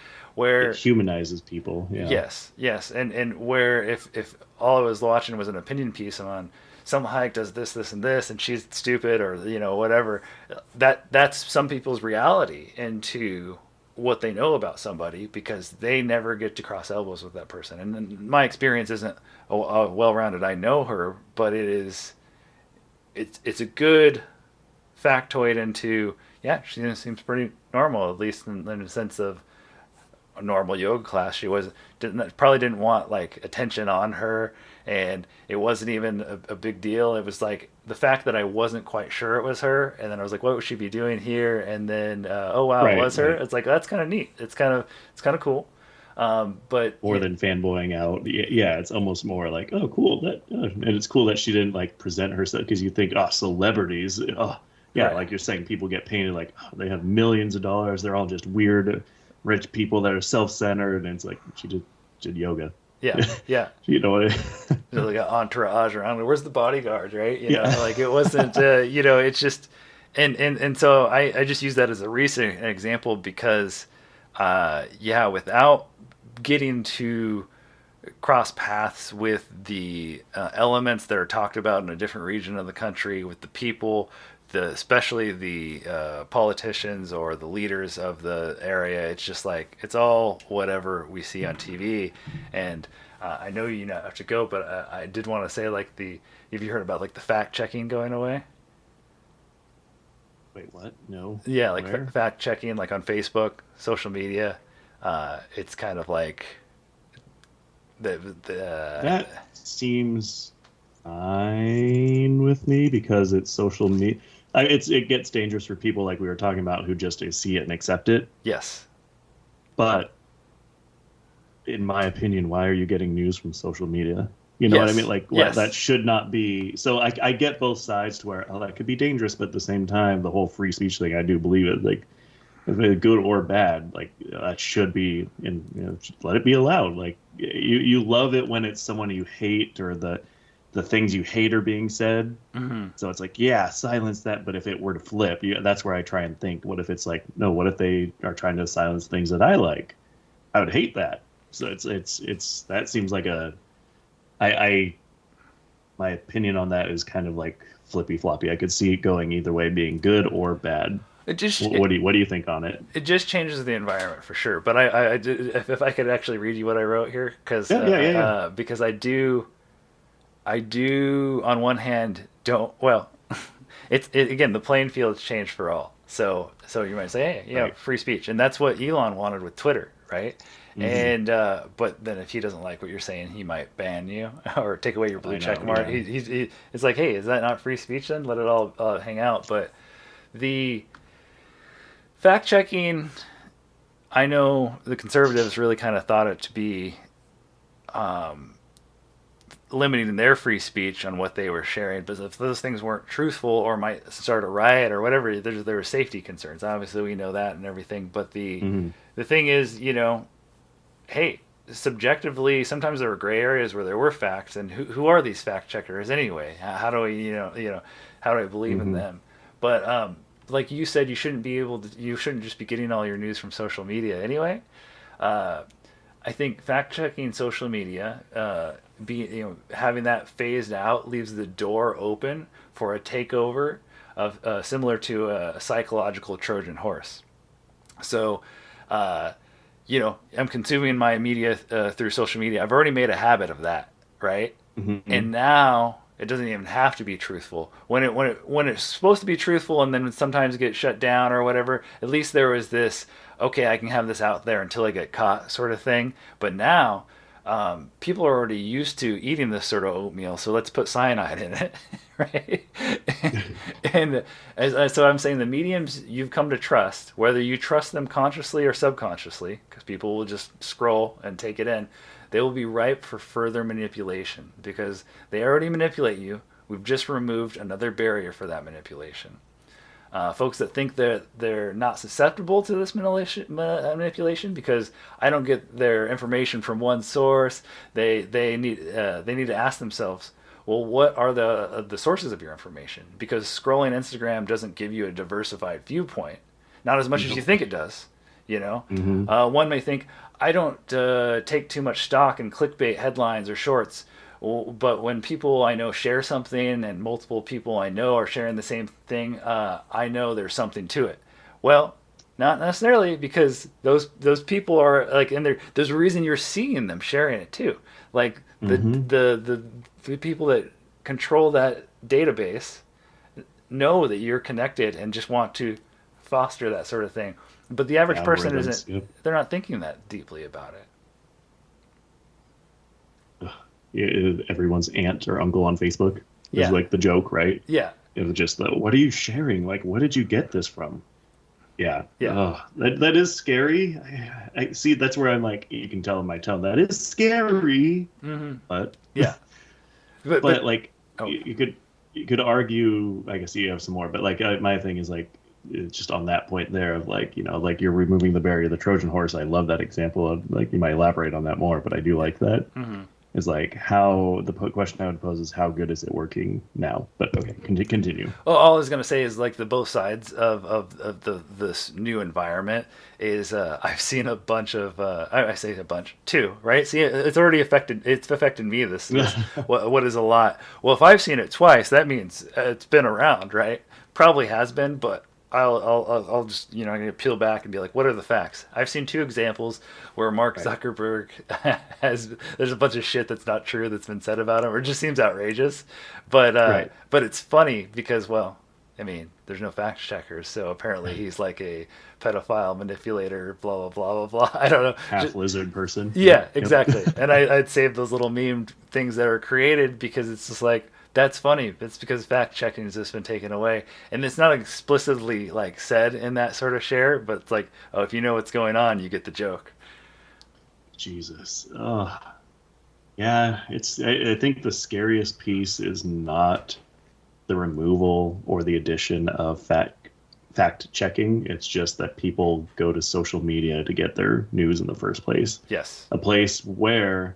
It Where humanizes people. Yeah. yes, yes, and where if all I was watching was an opinion piece on some hike does this, this, and this, and she's stupid or whatever, that's some people's reality into what they know about somebody because they never get to cross elbows with that person. And then my experience isn't well-rounded. I know her, but it's a good factoid into yeah, she seems pretty normal at least in the sense of a normal yoga class. She was didn't probably didn't want like attention on her, and it wasn't even a big deal. It was like the fact that I wasn't quite sure it was her, and then I was like, what would she be doing here? And then oh wow, it Right, was her. right. It's like that's kind of neat. It's kind of cool. But More than fanboying out. Yeah, it's almost more like, oh, cool. And it's cool that she didn't like present herself because you think, oh, celebrities. Oh, yeah, right, like you're saying, people get painted like oh, they have millions of dollars. They're all just weird, rich people that are self-centered, and it's like she did yoga. yeah, yeah. You know what? There's like an entourage around her. Where's the bodyguard, right? Yeah. Like it wasn't, it's just, and so I just use that as a recent example because, yeah, without getting to cross paths with the elements that are talked about in a different region of the country, with the people, especially the politicians or the leaders of the area. It's just like it's all whatever we see on TV, and I know you have to go, but I did want to say like have you heard about like the fact checking going away? Wait, what? No. Yeah, like Where? fact checking, like on Facebook, social media. It's kind of like the That seems fine with me because it's social media. It gets dangerous for people like we were talking about who just see it and accept it. yes, But in my opinion, why are you getting news from social media? You know what I mean? yes, Like, what yes, that should not be. So I get both sides to where that could be dangerous, but at the same time, the whole free speech thing, I do believe it. Like, if it's good or bad, like that should be in. Let it be allowed. Like, you love it when it's someone you hate or the things you hate are being said. hmm So it's like, yeah, silence that. But if it were to flip, that's where I try and think. What if it's like, no? What if they are trying to silence things that I like? I would hate that. So it's that seems like I my opinion on that is kind of like flippy floppy. I could see it going either way, being good or bad. it just What do you think on it? it just changes the environment for sure. But if I could actually read you what I wrote here, Yeah, yeah, yeah, yeah. because I do on one hand don't well, again the playing field's changed for all. So you might say, hey, Right. free speech, and that's what Elon wanted with Twitter, right? Hmm. And but then if he doesn't like what you're saying, he might ban you or take away your blue I check know. mark. Yeah. It's like, hey, is that not free speech then? Let it all hang out. But the fact checking, I know the conservatives really kind of thought it to be limiting their free speech on what they were sharing. But if those things weren't truthful or might start a riot or whatever, there were safety concerns. Obviously, we know that and everything. But Mm-hmm. the thing is, hey, subjectively, sometimes there were gray areas where there were facts, and who are these fact checkers anyway? How do we, how do I believe in Mm-hmm. them? But like you said, you shouldn't just be getting all your news from social media anyway. Uh, I think fact checking social media, having that phased out leaves the door open for a takeover of similar to a psychological Trojan horse. So, uh, I'm consuming my media through social media. I've already made a habit of that, right? Mm-hmm. And now it doesn't even have to be truthful. When it's supposed to be truthful, and then sometimes get shut down or whatever. At least there was this, okay, I can have this out there until I get caught, sort of thing. But now, people are already used to eating this sort of oatmeal, so let's put cyanide in it, right? And so I'm saying the mediums you've come to trust, whether you trust them consciously or subconsciously, because people will just scroll and take it in, they will be ripe for further manipulation because they already manipulate you. We've just removed another barrier for that manipulation. Folks that think that they're not susceptible to this manipulation because I don't get their information from one source. They need to ask themselves, well, what are the sources of your information? Because scrolling Instagram doesn't give you a diversified viewpoint, not as much as you think it does. Mm-hmm. One may think I don't take too much stock in clickbait headlines or shorts. But when people I know share something and multiple people I know are sharing the same thing, I know there's something to it. Well, not necessarily because those people are like in there. There's a reason you're seeing them sharing it too. Like Mm-hmm. the people that control that database know that you're connected and just want to foster that sort of thing. But the average person isn't. Algorithms. Yep. They're not thinking that deeply about it. Everyone's aunt or uncle on Facebook is Yeah, like the joke, right? yeah, It was just the, what are you sharing? Like, what did you get this from? Yeah. yeah. Oh, that is scary. I see. That's where I'm like, you can tell in my tone that is scary. Hmm. But, Yeah. But but like, oh you could argue. I guess you have some more, but like, my thing is like, it's just on that point there of like, like you're removing the barrier, the Trojan horse. I love that example of like, you might elaborate on that more, but I do like that. hmm Is like how the question I would pose is how good is it working now? But okay, continue. well, all I was gonna say is like the both sides of this new environment is I've seen a bunch of I say a bunch two right see it's affected me this what is a lot well if I've seen it twice that means it's been around right probably has been but I'll just I'm gonna peel back and be like, what are the facts? I've seen two examples where Mark Right. Zuckerberg there's a bunch of shit that's not true that's been said about him, or it just seems outrageous. Right. But it's funny because I mean, there's no fact checkers, so apparently he's like a pedophile manipulator, blah blah blah blah blah. I don't know. Half lizard person. Yeah, Yep. exactly. And I'd save those little meme things that are created because it's just like that's funny. It's because fact checking has just been taken away, and it's not explicitly like said in that sort of share, but it's like, oh, if you know what's going on, you get the joke. Jesus. Oh, yeah. I think the scariest piece is not the removal or the addition of fact checking. It's just that people go to social media to get their news in the first place. Yes. A place where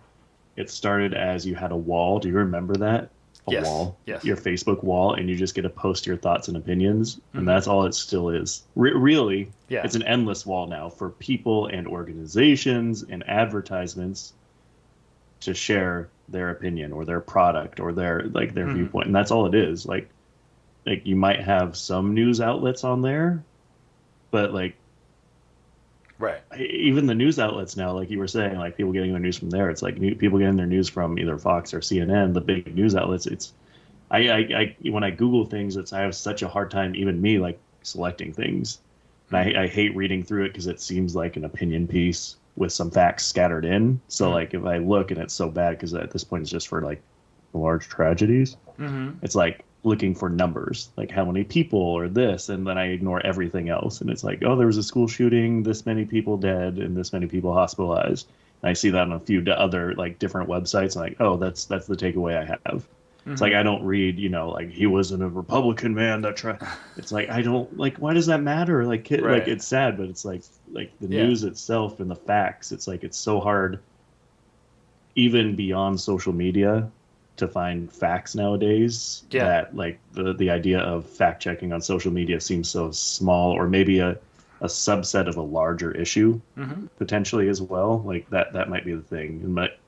it started as you had a wall. Do you remember that? A Yes. wall, Yes. your Facebook wall, and you just get to post your thoughts and opinions, and Hmm. that's all it still is. Really, Yeah. it's an endless wall now for people and organizations and advertisements to share their opinion or their product or their Hmm. viewpoint, and that's all it is. Like you might have some news outlets on there, but like Right. even the news outlets now, like you were saying, like people getting their news from there. It's like people getting their news from either Fox or CNN, the big news outlets. It's I when I Google things, I have such a hard time, even me, like selecting things, and I hate reading through it because it seems like an opinion piece with some facts scattered in. So Hmm. like if I look and it's so bad because at this point it's just for like large tragedies. Hmm. It's like looking for numbers, like how many people or this, and then I ignore everything else. And it's like, oh, there was a school shooting, this many people dead, and this many people hospitalized. And I see that on a few other like different websites. And like, oh, that's the takeaway I have. It's like Hmm. I don't read, like he wasn't a Republican man that tried. It's like I don't like. Why does that matter? Like Right. it's sad, but it's like the Yeah. news itself and the facts. It's like it's so hard, even beyond social media, to find facts nowadays. Yeah. That like the idea of fact checking on social media seems so small, or maybe a subset of a larger issue Hmm. potentially as well. Like that might be the thing. But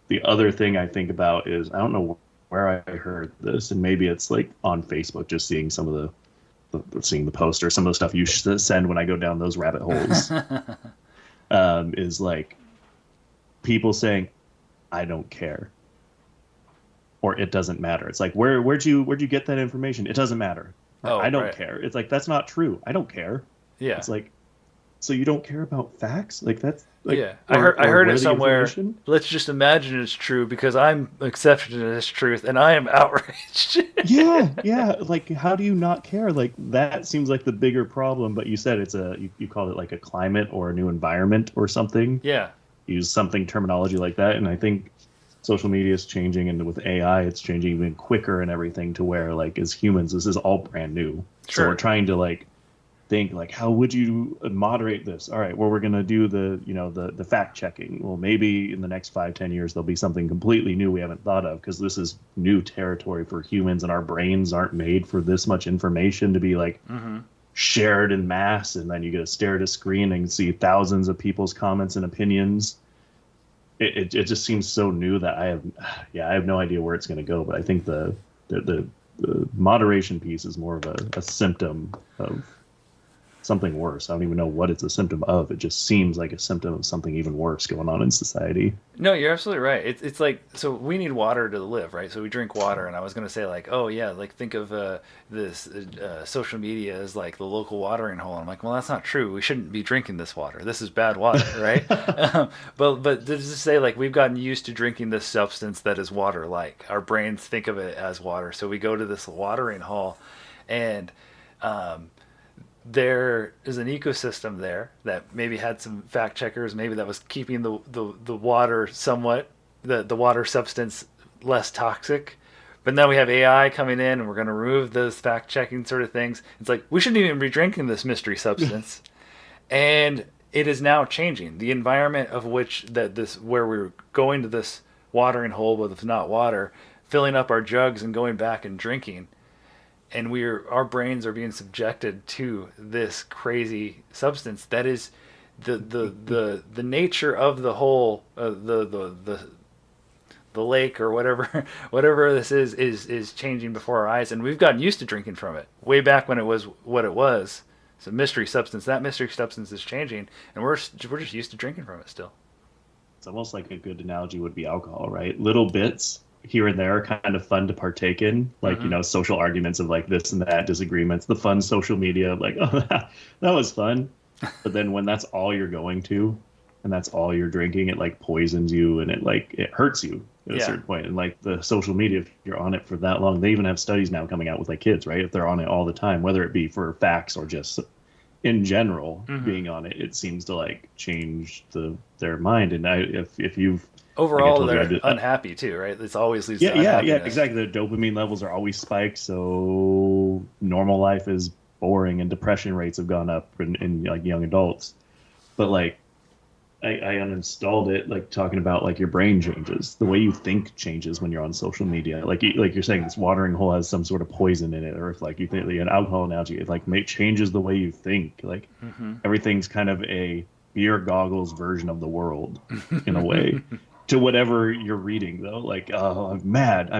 the other thing I think about is I don't know where I heard this, and maybe it's like on Facebook, just seeing some of seeing the post or some of the stuff you send when I go down those rabbit holes. Is like people saying, "I don't care," or "It doesn't matter." It's like where'd you get that information? It doesn't matter, or Oh, "I don't right. care." It's like that's not true. I don't care. Yeah. It's like, so you don't care about facts? Like that's like, Yeah, I or heard it where the somewhere. information. Let's just imagine it's true because I'm accepting it as truth, and I am outraged. Yeah, yeah. Like, how do you not care? Like, that seems like the bigger problem. But you said you called it like a climate or a new environment or something. Yeah, Use something terminology like that. And I think social media is changing, and with AI, it's changing even quicker and everything to where, like, as humans, this is all brand new. So we're sure. trying to like think like how would you moderate this. All right, well, we're going to do the fact checking. Well, maybe in the next 5-10 years there'll be something completely new we haven't thought of, because this is new territory for humans, and our brains aren't made for this much information to be like Hmm. shared in mass. And then you get to stare at a screen and see thousands of people's comments and opinions. It just seems so new that I have no idea where it's going to go. But I think the moderation piece is more of a symptom of something worse. I don't even know what it's a symptom of. It just seems like a symptom of something even worse going on in society. No, you're absolutely right. It's like, so we need water to live, right? So we drink water, and I was gonna say like, oh yeah, like think of this social media as like the local watering hole. I'm like, well, that's not true. We shouldn't be drinking this water. This is bad water, right? But to just say like we've gotten used to drinking this substance that is water like. Our brains think of it as water, so we go to this watering hole, and um, there is an ecosystem there that maybe had some fact checkers, maybe that was keeping the water somewhat, the water substance less toxic. But now we have AI coming in, and we're going to remove those fact checking sort of things. It's like we shouldn't even be drinking this mystery substance. And it is now changing the environment of which that this where we're going to this watering hole with not water, filling up our jugs and going back and drinking, and our brains are being subjected to this crazy substance that is the nature of the whole the lake or whatever whatever this is changing before our eyes, and we've gotten used to drinking from it way back when it was what it was. It's a mystery substance. That mystery substance is changing, and we're just used to drinking from it still. It's almost like a good analogy would be alcohol, right? Little bits here and there are kind of fun to partake in, like, Hmm. social arguments of like this and that, disagreements, the fun social media of like, oh, that was fun. But then when that's all you're going to, and that's all you're drinking, it like poisons you, and it hurts you at a Yeah. certain point. And like the social media, if you're on it for that long, they even have studies now coming out with like kids, right? If they're on it all the time, whether it be for facts or just in general Hmm. being on it, it seems to like change their mind. And if you've, like I Overall, told you, I they're did. unhappy too, right? This always leads Yeah, to yeah, yeah, unhappiness. exactly. The dopamine levels are always spiked, so normal life is boring, and depression rates have gone up in like young adults. But like, I uninstalled it, like talking about like your brain changes, the way you think changes when you're on social media. Like you're saying, this watering hole has some sort of poison in it, or if like you think an alcohol analogy, it like changes the way you think. Like Hmm. everything's kind of a beer goggles version of the world in a way, to whatever you're reading though. Like, oh, I'm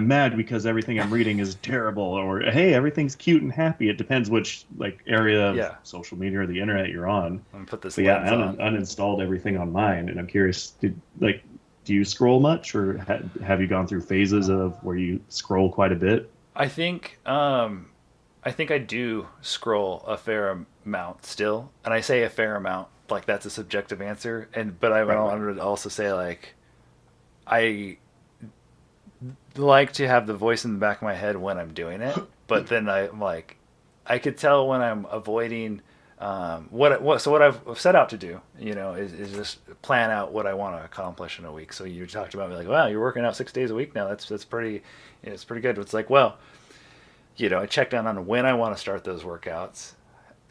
mad because everything I'm reading is terrible, or hey, everything's cute and happy. It depends which like area of Yeah, social media or the internet you're on. I'm gonna put this But yeah, lens on. uninstalled everything on mine, and I'm curious, do you scroll much, or have you gone through phases of where you scroll quite a bit? I think I think I do scroll a fair amount still, and I say a fair amount like that's a subjective answer. And but I Right, right. wanted to also say like I like to have the voice in the back of my head when I'm doing it, but then I'm like, I could tell when I'm avoiding what I've set out to do, is just plan out what I want to accomplish in a week. So you talked about me like, wow, you're working out 6 days a week now. That's pretty, it's pretty good. It's like, well, I check down on when I want to start those workouts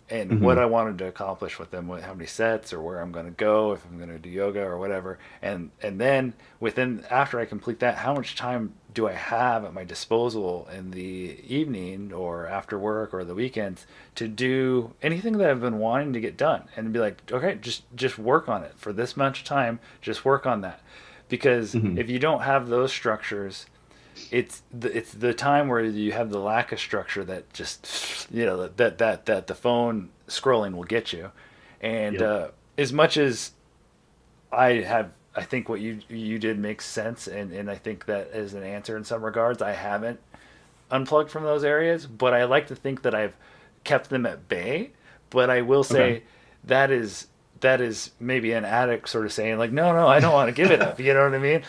and what Hmm. I wanted to accomplish with them, how many sets or where I'm going to go, if I'm going to do yoga or whatever. And then after I complete that, how much time do I have at my disposal in the evening or after work or the weekends to do anything that I've been wanting to get done, and be like, okay, just work on it for this much time, just work on that. Because Hmm. if you don't have those structures, it's the time where you have the lack of structure that just that the phone scrolling will get you. And Yep. as much as I think what you did makes sense, and I think that is an answer in some regards. I haven't unplugged from those areas, but I like to think that I've kept them at bay. But I will Okay. say that is maybe an addict sort of saying like, no, no, I don't want to give it up. You know what I mean?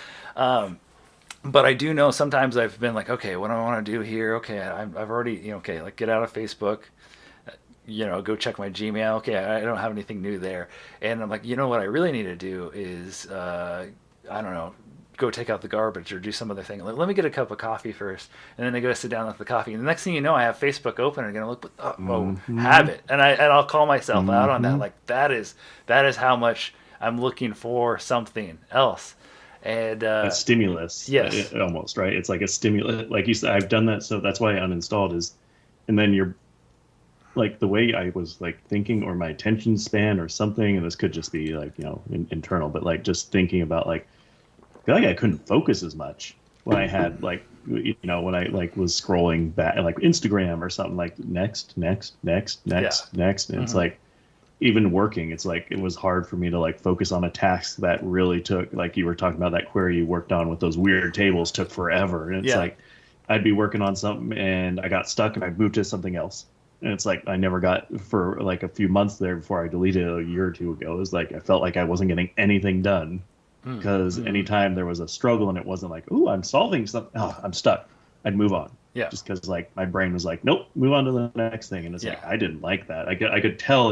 But I do know sometimes I've been like, okay, what do I want to do here? Okay, I've already, okay, like get out of Facebook, go check my Gmail. Okay, I don't have anything new there. And I'm like, what I really need to do is, I don't know, go take out the garbage or do some other thing. Like, let me get a cup of coffee first. And then I go sit down with the coffee. And the next thing you know, I have Facebook open and I'm going to look, Hmm. habit. And I'll call myself out on that. Hmm. Like, that is how much I'm looking for something else. And, A stimulus, yes. almost, right? It's like a stimulus. Like you said, I've done that, so that's why I uninstalled is, and then you're like the way I was like thinking, or my attention span or something, and this could just be like, internal, but like just thinking about like, I feel like I couldn't focus as much when I had like, when I like was scrolling back like Instagram or something, like next, next, next, Yeah. next, next. And it's Hmm. like, even working, it's like it was hard for me to like focus on a task that really took, like you were talking about, that query you worked on with those weird tables took forever. And it's Yeah. like I'd be working on something and I got stuck and I moved to something else. And it's like I never got, for like a few months there before I deleted it a year or two ago. It was like I felt like I wasn't getting anything done, because Mm-hmm. anytime there was a struggle and it wasn't like, oh, I'm solving something, oh, I'm stuck, I'd move on. Yeah. Just because like my brain was like, nope, move on to the next thing. And it's Yeah. like I didn't like that. I could tell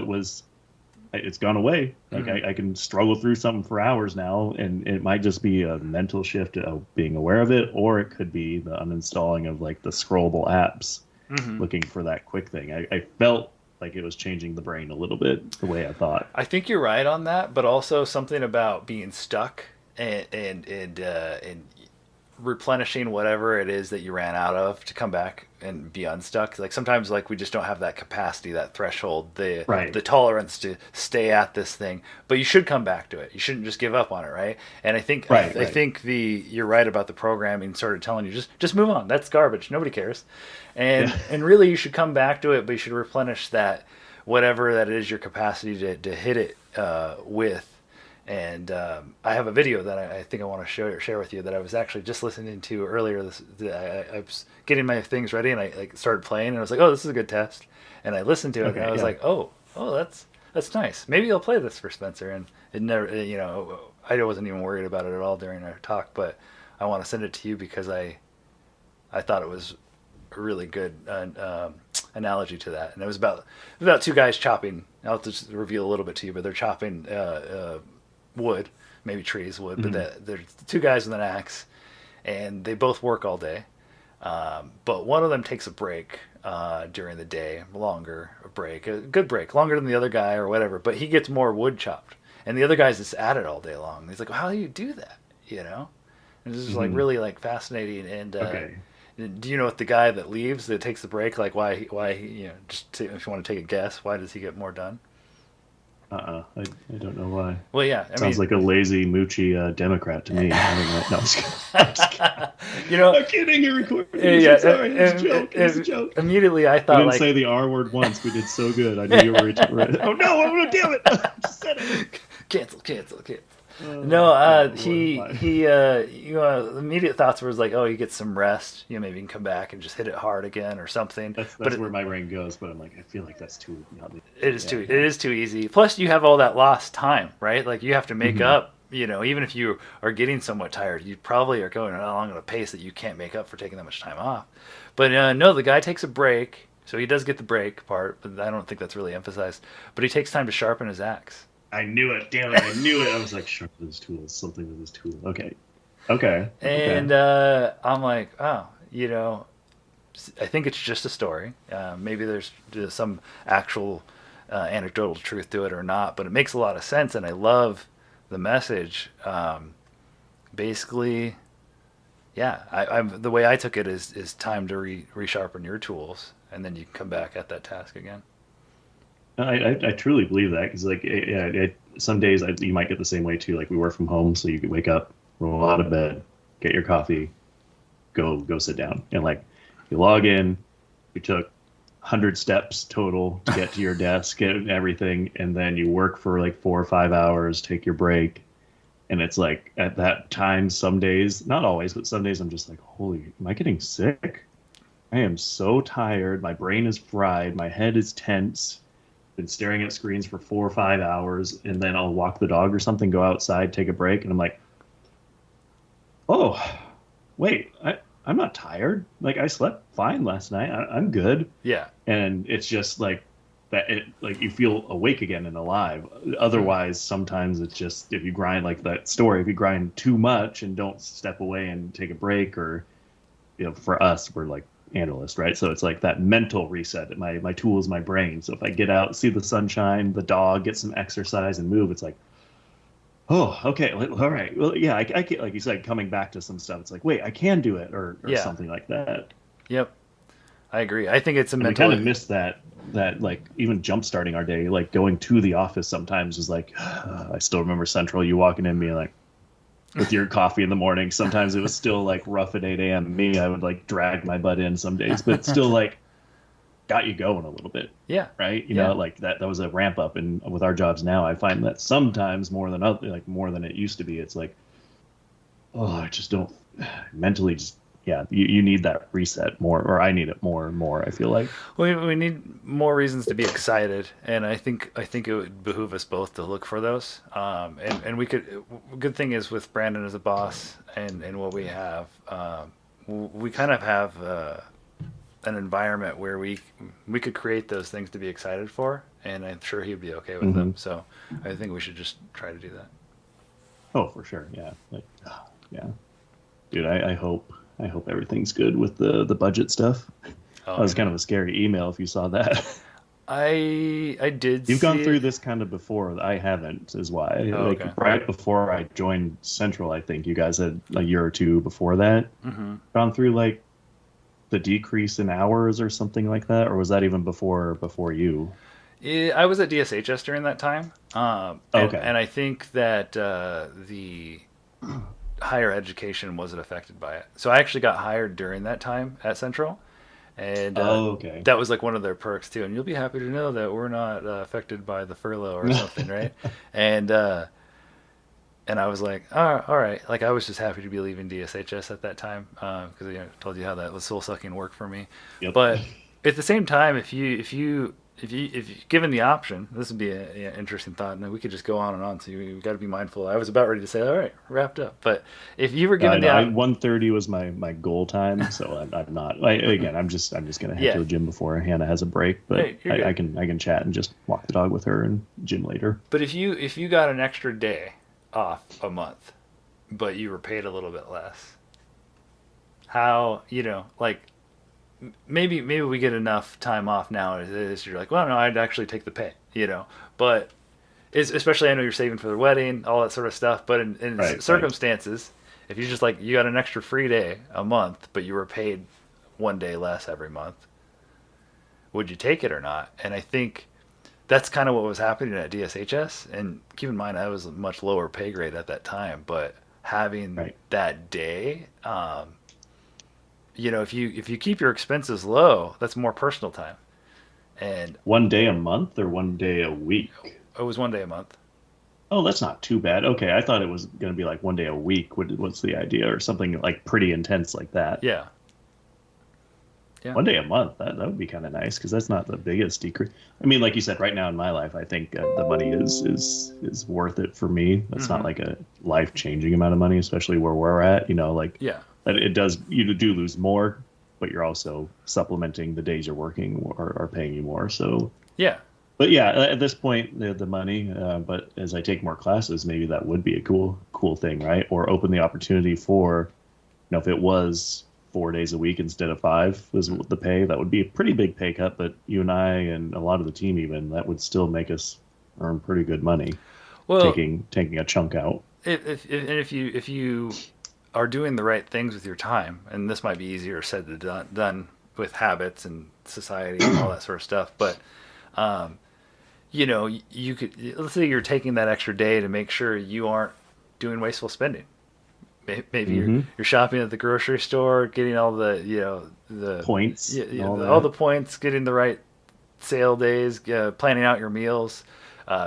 it's gone away. Like Mm-hmm. I can struggle through something for hours now, and it might just be a mental shift of being aware of it, or it could be the uninstalling of like the scrollable apps, Mm-hmm. looking for that quick thing. I felt like it was changing the brain a little bit, the way I thought. I think you're right on that, but also something about being stuck and replenishing whatever it is that you ran out of to come back and be unstuck. Like sometimes, like we just don't have that capacity, that threshold, Right. the tolerance to stay at this thing. But you should come back to it. You shouldn't just give up on it, right? And I think Right. I Right. think you're right about the programming sort of telling you just move on. That's garbage. Nobody cares. Yeah. And really, you should come back to it, but you should replenish that whatever that is your capacity to hit it with. And I have a video that I think I want to share with you that I was actually just listening to earlier. I was getting my things ready and I like started playing and I was like, oh, this is a good test. And I listened to it and Okay. I was Yeah. like, oh, that's nice. Maybe I'll play this for Spencer. And it never, I wasn't even worried about it at all during our talk, but I want to send it to you because I thought it was a really good analogy to that. And it was about two guys chopping. I'll just reveal a little bit to you, but they're chopping wood, maybe trees, wood, but Hmm. there's two guys with an axe, and they both work all day. But one of them takes a break during the day, a good break, longer than the other guy or whatever. But he gets more wood chopped, and the other guy's just at it all day long. And he's like, well, "How do you do that?" You know, and this is like Hmm. really like fascinating. And Okay. do you know what the guy that leaves that takes the break, like why if you want to take a guess, why does he get more done? I don't know why. Well, yeah, I Sounds mean, like a lazy, moochy Democrat to me. I don't know. No, I'm just kidding. I'm just kidding. you know, I'm kidding. You're recording this. yeah, I'm sorry. It was a joke. It was a joke. immediately I We thought didn't say like the R word once. We did so good. I knew you were. Oh no! Oh no! Damn it! I just said it. cancel. No, Yeah. he Why? the immediate thoughts was like, oh, he gets some rest. Maybe he can come back and just hit it hard again or something. That's But where my brain goes. But I'm like, I feel like that's too. it is Yeah. too it Yeah. is too easy. Plus, you have all that lost time, right? Like you have to make Hmm. up. even if you are getting somewhat tired, you probably are going along at a pace that you can't make up for taking that much time off. But no, the guy takes a break, so he does get the break part, but I don't think that's really emphasized. But he takes time to sharpen his axe. I knew it. Damn it! I knew it. I was like, sharpen his tools. Something with his tool. Okay. Okay. Okay. And I'm like, oh, I think it's just a story. Maybe there's some actual anecdotal truth to it or not, but it makes a lot of sense, and I love the message. Basically, yeah, the way I took it is time to resharpen your tools, and then you come back at that task again. I truly believe that because like some days you might get the same way too. Like we work from home, so you could wake up, roll out of bed, get your coffee, go sit down, and like you log in, you took 100 steps total to get to your desk and everything, and then you work for like 4 or 5 hours, take your break, and it's like at that time, some days, not always, but some days I'm just like, holy, am I getting sick? I am so tired. My brain is fried. My head is tense. Been staring at screens for 4 or 5 hours, and then I'll walk the dog or something, go outside, take a break, and I'm like, oh, wait, I'm not tired. Like I slept fine last night. I'm good. Yeah. And it's just like that. It like you feel awake again and alive. Otherwise, sometimes it's just if you grind like that story. If you grind too much and don't step away and take a break, or for us, we're like analysts, right? So it's like that mental reset. My tool is my brain. So if I get out, see the sunshine, the dog, get some exercise and move, it's like, oh, okay, all right. Well, yeah, I can, like you said, coming back to some stuff. It's like, wait, I can do it, or Yeah. something like that. Yep. I agree. I think it's a And we mental. kind of miss that like even jump starting our day, like going to the office sometimes is like, I still remember Central, you walking in being like, with your coffee in the morning. Sometimes it was still like rough at 8 a.m. Me, I would like drag my butt in some days, but still like got you going a little bit. Yeah. Right. You Yeah. know, like that was a ramp up. And with our jobs now, I find that sometimes more than other, like more than it used to be, it's like, oh, I just don't mentally just, yeah, you need that reset more, or I need it more and more, I feel like. We need more reasons to be excited, and I think it would behoove us both to look for those. And we could. Good thing is with Brandon as a boss and what we have, we kind of have an environment where we could create those things to be excited for, and I'm sure he'd be okay with them. So I think we should just try to do that. Oh, for sure. Yeah. Like, yeah, dude, I hope everything's good with the budget stuff. Oh, That was kind of a scary email if you saw that. I did. You've gone see through it. this kind of before. I haven't, is why. Oh, Like okay. right before I joined Central, I think you guys had a year or two before that Mm-hmm. gone through like the decrease in hours or something like that, or was that even before you? Yeah, I was at DSHS during that time, Okay. and I think that the higher education wasn't affected by it. So I actually got hired during that time at Central, and Oh, okay. that was like one of their perks too. And you'll be happy to know that we're not affected by the furlough or something, right? And I was like, oh, all right. Like I was just happy to be leaving DSHS at that time because I told you how that was soul sucking work for me. Yep. But at the same time, if you given the option, this would be an interesting thought, and we could just go on and on. So you got to be mindful. I was about ready to say, all right, wrapped up. But if you were given I know. the option, 1:30 was my goal time, so I'm not. Again, I'm just gonna head Yeah. to the gym before Hannah has a break, but Hey, you're I good. can chat and just walk the dog with her and gym later. but if you got an extra day off a month, but you were paid a little bit less, how like maybe we get enough time off now as is, you're like, well, no, I'd actually take the pay, but especially I know you're saving for the wedding, all that sort of stuff, but in Right. circumstances, if you just like you got an extra free day a month but you were paid 1 day less every month, would you take it or not? And I think that's kind of what was happening at DSHS, and keep in mind I was a much lower pay grade at that time, but having Right. that day, if you keep your expenses low, that's more personal time. And 1 day a month or 1 day a week? it was 1 day a month. Oh, that's not too bad. Okay, I thought it was going to be like 1 day a week. What's the idea, or something like pretty intense like that? Yeah. Yeah. 1 day a month, that would be kind of nice because that's not the biggest decrease. I mean, like you said, right now in my life, I think the money is worth it for me. That's not Mm-hmm. like a life changing amount of money, especially where we're at. Like Yeah. that it does you do lose more, but you're also supplementing the days you're working are paying you more. So, Yeah. but yeah, at this point, the money. But as I take more classes, maybe that would be a cool thing, right? Or open the opportunity for, if it was 4 days a week instead of five was the pay, that would be a pretty big pay cut. But you and I and a lot of the team, even that would still make us earn pretty good money, Well, taking a chunk out. if you are doing the right things with your time, and this might be easier said than done with habits and society and all that sort of stuff, but um, you could, let's say you're taking that extra day to make sure you aren't doing wasteful spending. Maybe Hmm. you're shopping at the grocery store, getting all the the Points and all all that. the points, getting the right sale days, planning out your meals,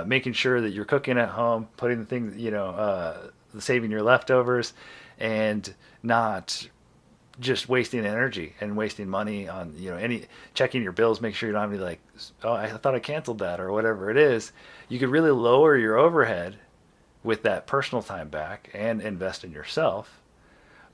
making sure that you're cooking at home, putting the things, saving your leftovers, and not just wasting energy and wasting money on any checking your bills. Make sure you don't have any like, oh, I thought I canceled that or whatever it is. You could really lower your overhead with that personal time back and invest in yourself.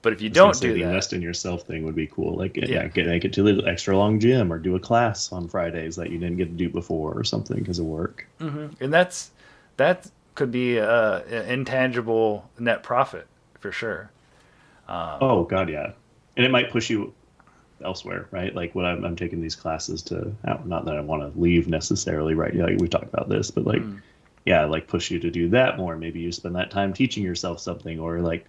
But if you I was gonna don't say do the that, invest in yourself thing would be cool. Like, yeah, yeah, make it to the extra long gym or do a class on Fridays that you didn't get to do before or something because of work. and that could be an intangible net profit for sure. Oh God, yeah, and it might push you elsewhere, right? Like when I'm taking these classes to, not that I want to leave necessarily, right? Like we talked about this, but like, Mm, yeah, like push you to do that more. Maybe you spend that time teaching yourself something, or like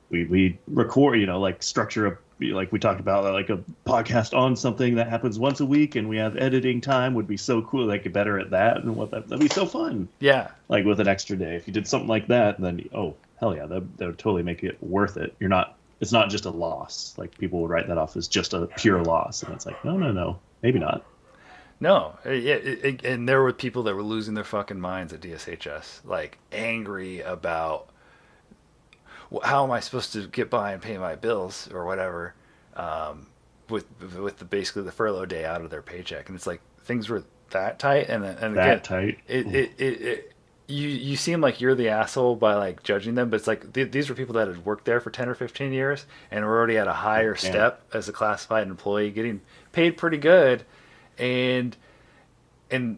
we record, like structure a, like we talked about, like a podcast on something that happens once a week, and we have editing time. Would be so cool. Like get better at that, and that'd be so fun. yeah, Like with an extra day, if you did something like that, then oh hell yeah, that would totally make it worth it. You're not. It's not just a loss. Like people would write that off as just a pure loss, and it's like no, no, no, maybe not. no, yeah, and there were people that were losing their fucking minds at DSHS, like angry about how am I supposed to get by and pay my bills or whatever, um, with basically the furlough day out of their paycheck, and it's like things were that tight, and again, That tight. you seem like you're the asshole by like judging them, but it's like these were people that had worked there for 10 or 15 years and were already at a higher Damn. step as a classified employee, getting paid pretty good, and and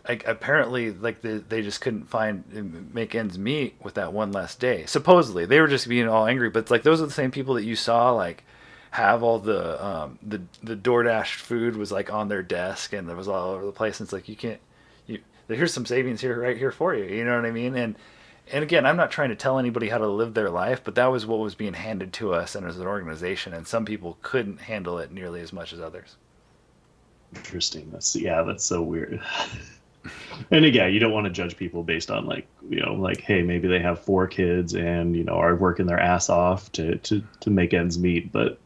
like apparently like they just couldn't make ends meet with that one less day. Supposedly they were just being all angry, but it's like those are the same people that you saw like have all the DoorDash food was like on their desk and it was all over the place. And it's like you can't you here's some savings here right here for you. You know what I mean? And again, I'm not trying to tell anybody how to live their life, but that was what was being handed to us and as an organization, and some people couldn't handle it nearly as much as others. Interesting. That's so weird. And again, you don't want to judge people based on like, like, hey, maybe they have 4 kids and, are working their ass off to make ends meet. But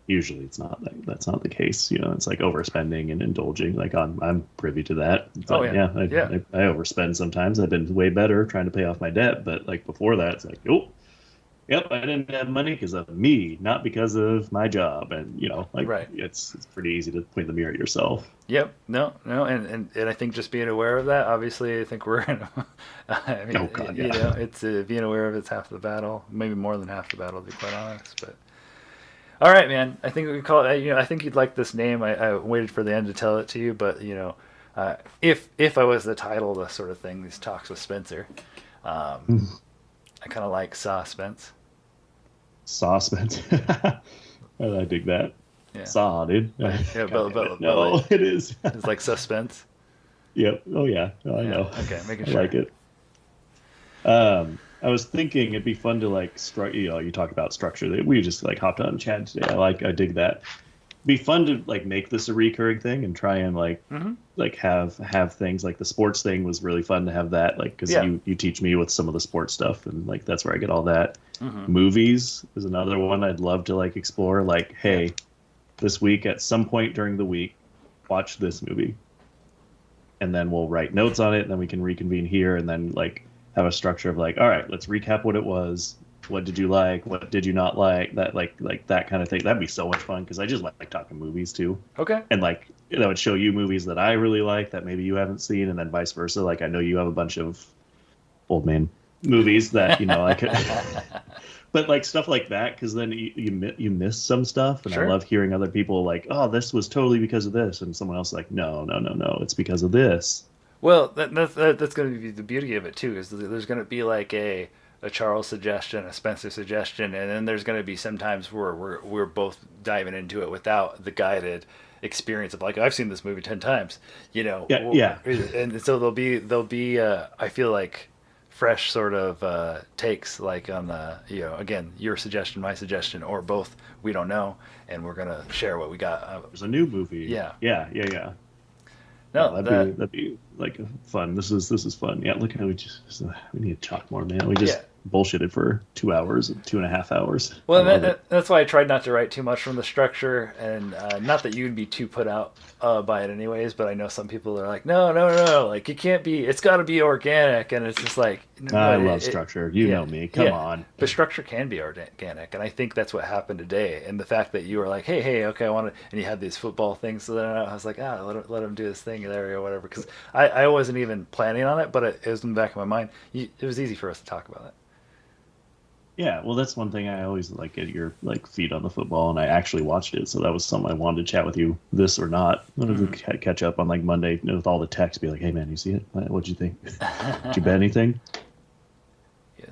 usually that's not the case. It's like overspending and indulging. Like I'm privy to that. Oh But yeah, yeah, yeah, I overspend sometimes. I've been way better trying to pay off my debt. But like before that, it's like, oh, yep, I didn't have money because of me, not because of my job. And, like right. it's pretty easy to point the mirror at yourself. Yep. No, no, and I think just being aware of that. Obviously, I think we're in. I Oh mean, God, yeah. it's being aware of it's half the battle, maybe more than half the battle, to be quite honest. But all right, man. I think we can call it. I think you'd like this name. I waited for the end to tell it to you, but if I was the title, the sort of thing, these talks with Spencer, um, I kind of like Saw Spence. Saucepan. I dig that. Yeah, Saw, dude. like yeah, God but damn it. but like No, it is. it's like suspense. Yep. Oh yeah. Oh, I Yeah. know. Okay, making I sure. like it. I was thinking it'd be fun to like you talk about structure. We just like hopped on chat today. I dig that. Be fun to like make this a recurring thing and try and Hmm. like have things like the sports thing was really fun to have that, like because Yeah. you teach me with some of the sports stuff, and like that's where I get all that. Hmm. Movies is another one I'd love to like explore, like Yeah. hey, this week at some point during the week watch this movie, and then we'll write notes on it, and then we can reconvene here and then like have a structure of like, all right, let's recap what it was, what did you like, what did you not like, that like that kind of thing. That'd be so much fun because I just like talking movies too. Okay. And like that would show you movies that I really like that maybe you haven't seen, and then vice versa. Like I know you have a bunch of old man movies that I could. But like stuff like that, because then you miss some stuff, and Sure. I love hearing other people like, "Oh, this was totally because of this," and someone else like, "No, no, no, no, it's because of this." Well, that's going to be the beauty of it too, is there's going to be like a Charles suggestion, a Spencer suggestion, and then there's going to be some times where we're both diving into it without the guided experience of like I've seen this movie 10 times, Yeah, yeah. and so there'll be I feel like fresh sort of takes like on the again your suggestion, my suggestion, or both. We don't know, and we're gonna share what we got. There's a new movie. Yeah. Yeah. No, That'd be like fun. This is fun. Yeah, look how we need to talk more, man. We just bullshitted for 2 hours, 2.5 hours. Well, that's why I tried not to write too much from the structure, and not that you'd be too put out by it anyways, but I know some people are like, no, like it can't be, it's got to be organic, and it's just like, I love structure. You know me. Come on. But structure can be organic, and I think that's what happened today. And the fact that you were like, hey, okay, I want to, and you had these football things, so then I was like, let him do this thing there or whatever, because I wasn't even planning on it, but it was in the back of my mind. It was easy for us to talk about it. Yeah, well, that's one thing I always like get your like feed on the football, and I actually watched it, so that was something I wanted to chat with you, this or not. I wanted to catch up on like Monday with all the texts, be like, "Hey man, you see it? What'd you think? Did you bet anything?"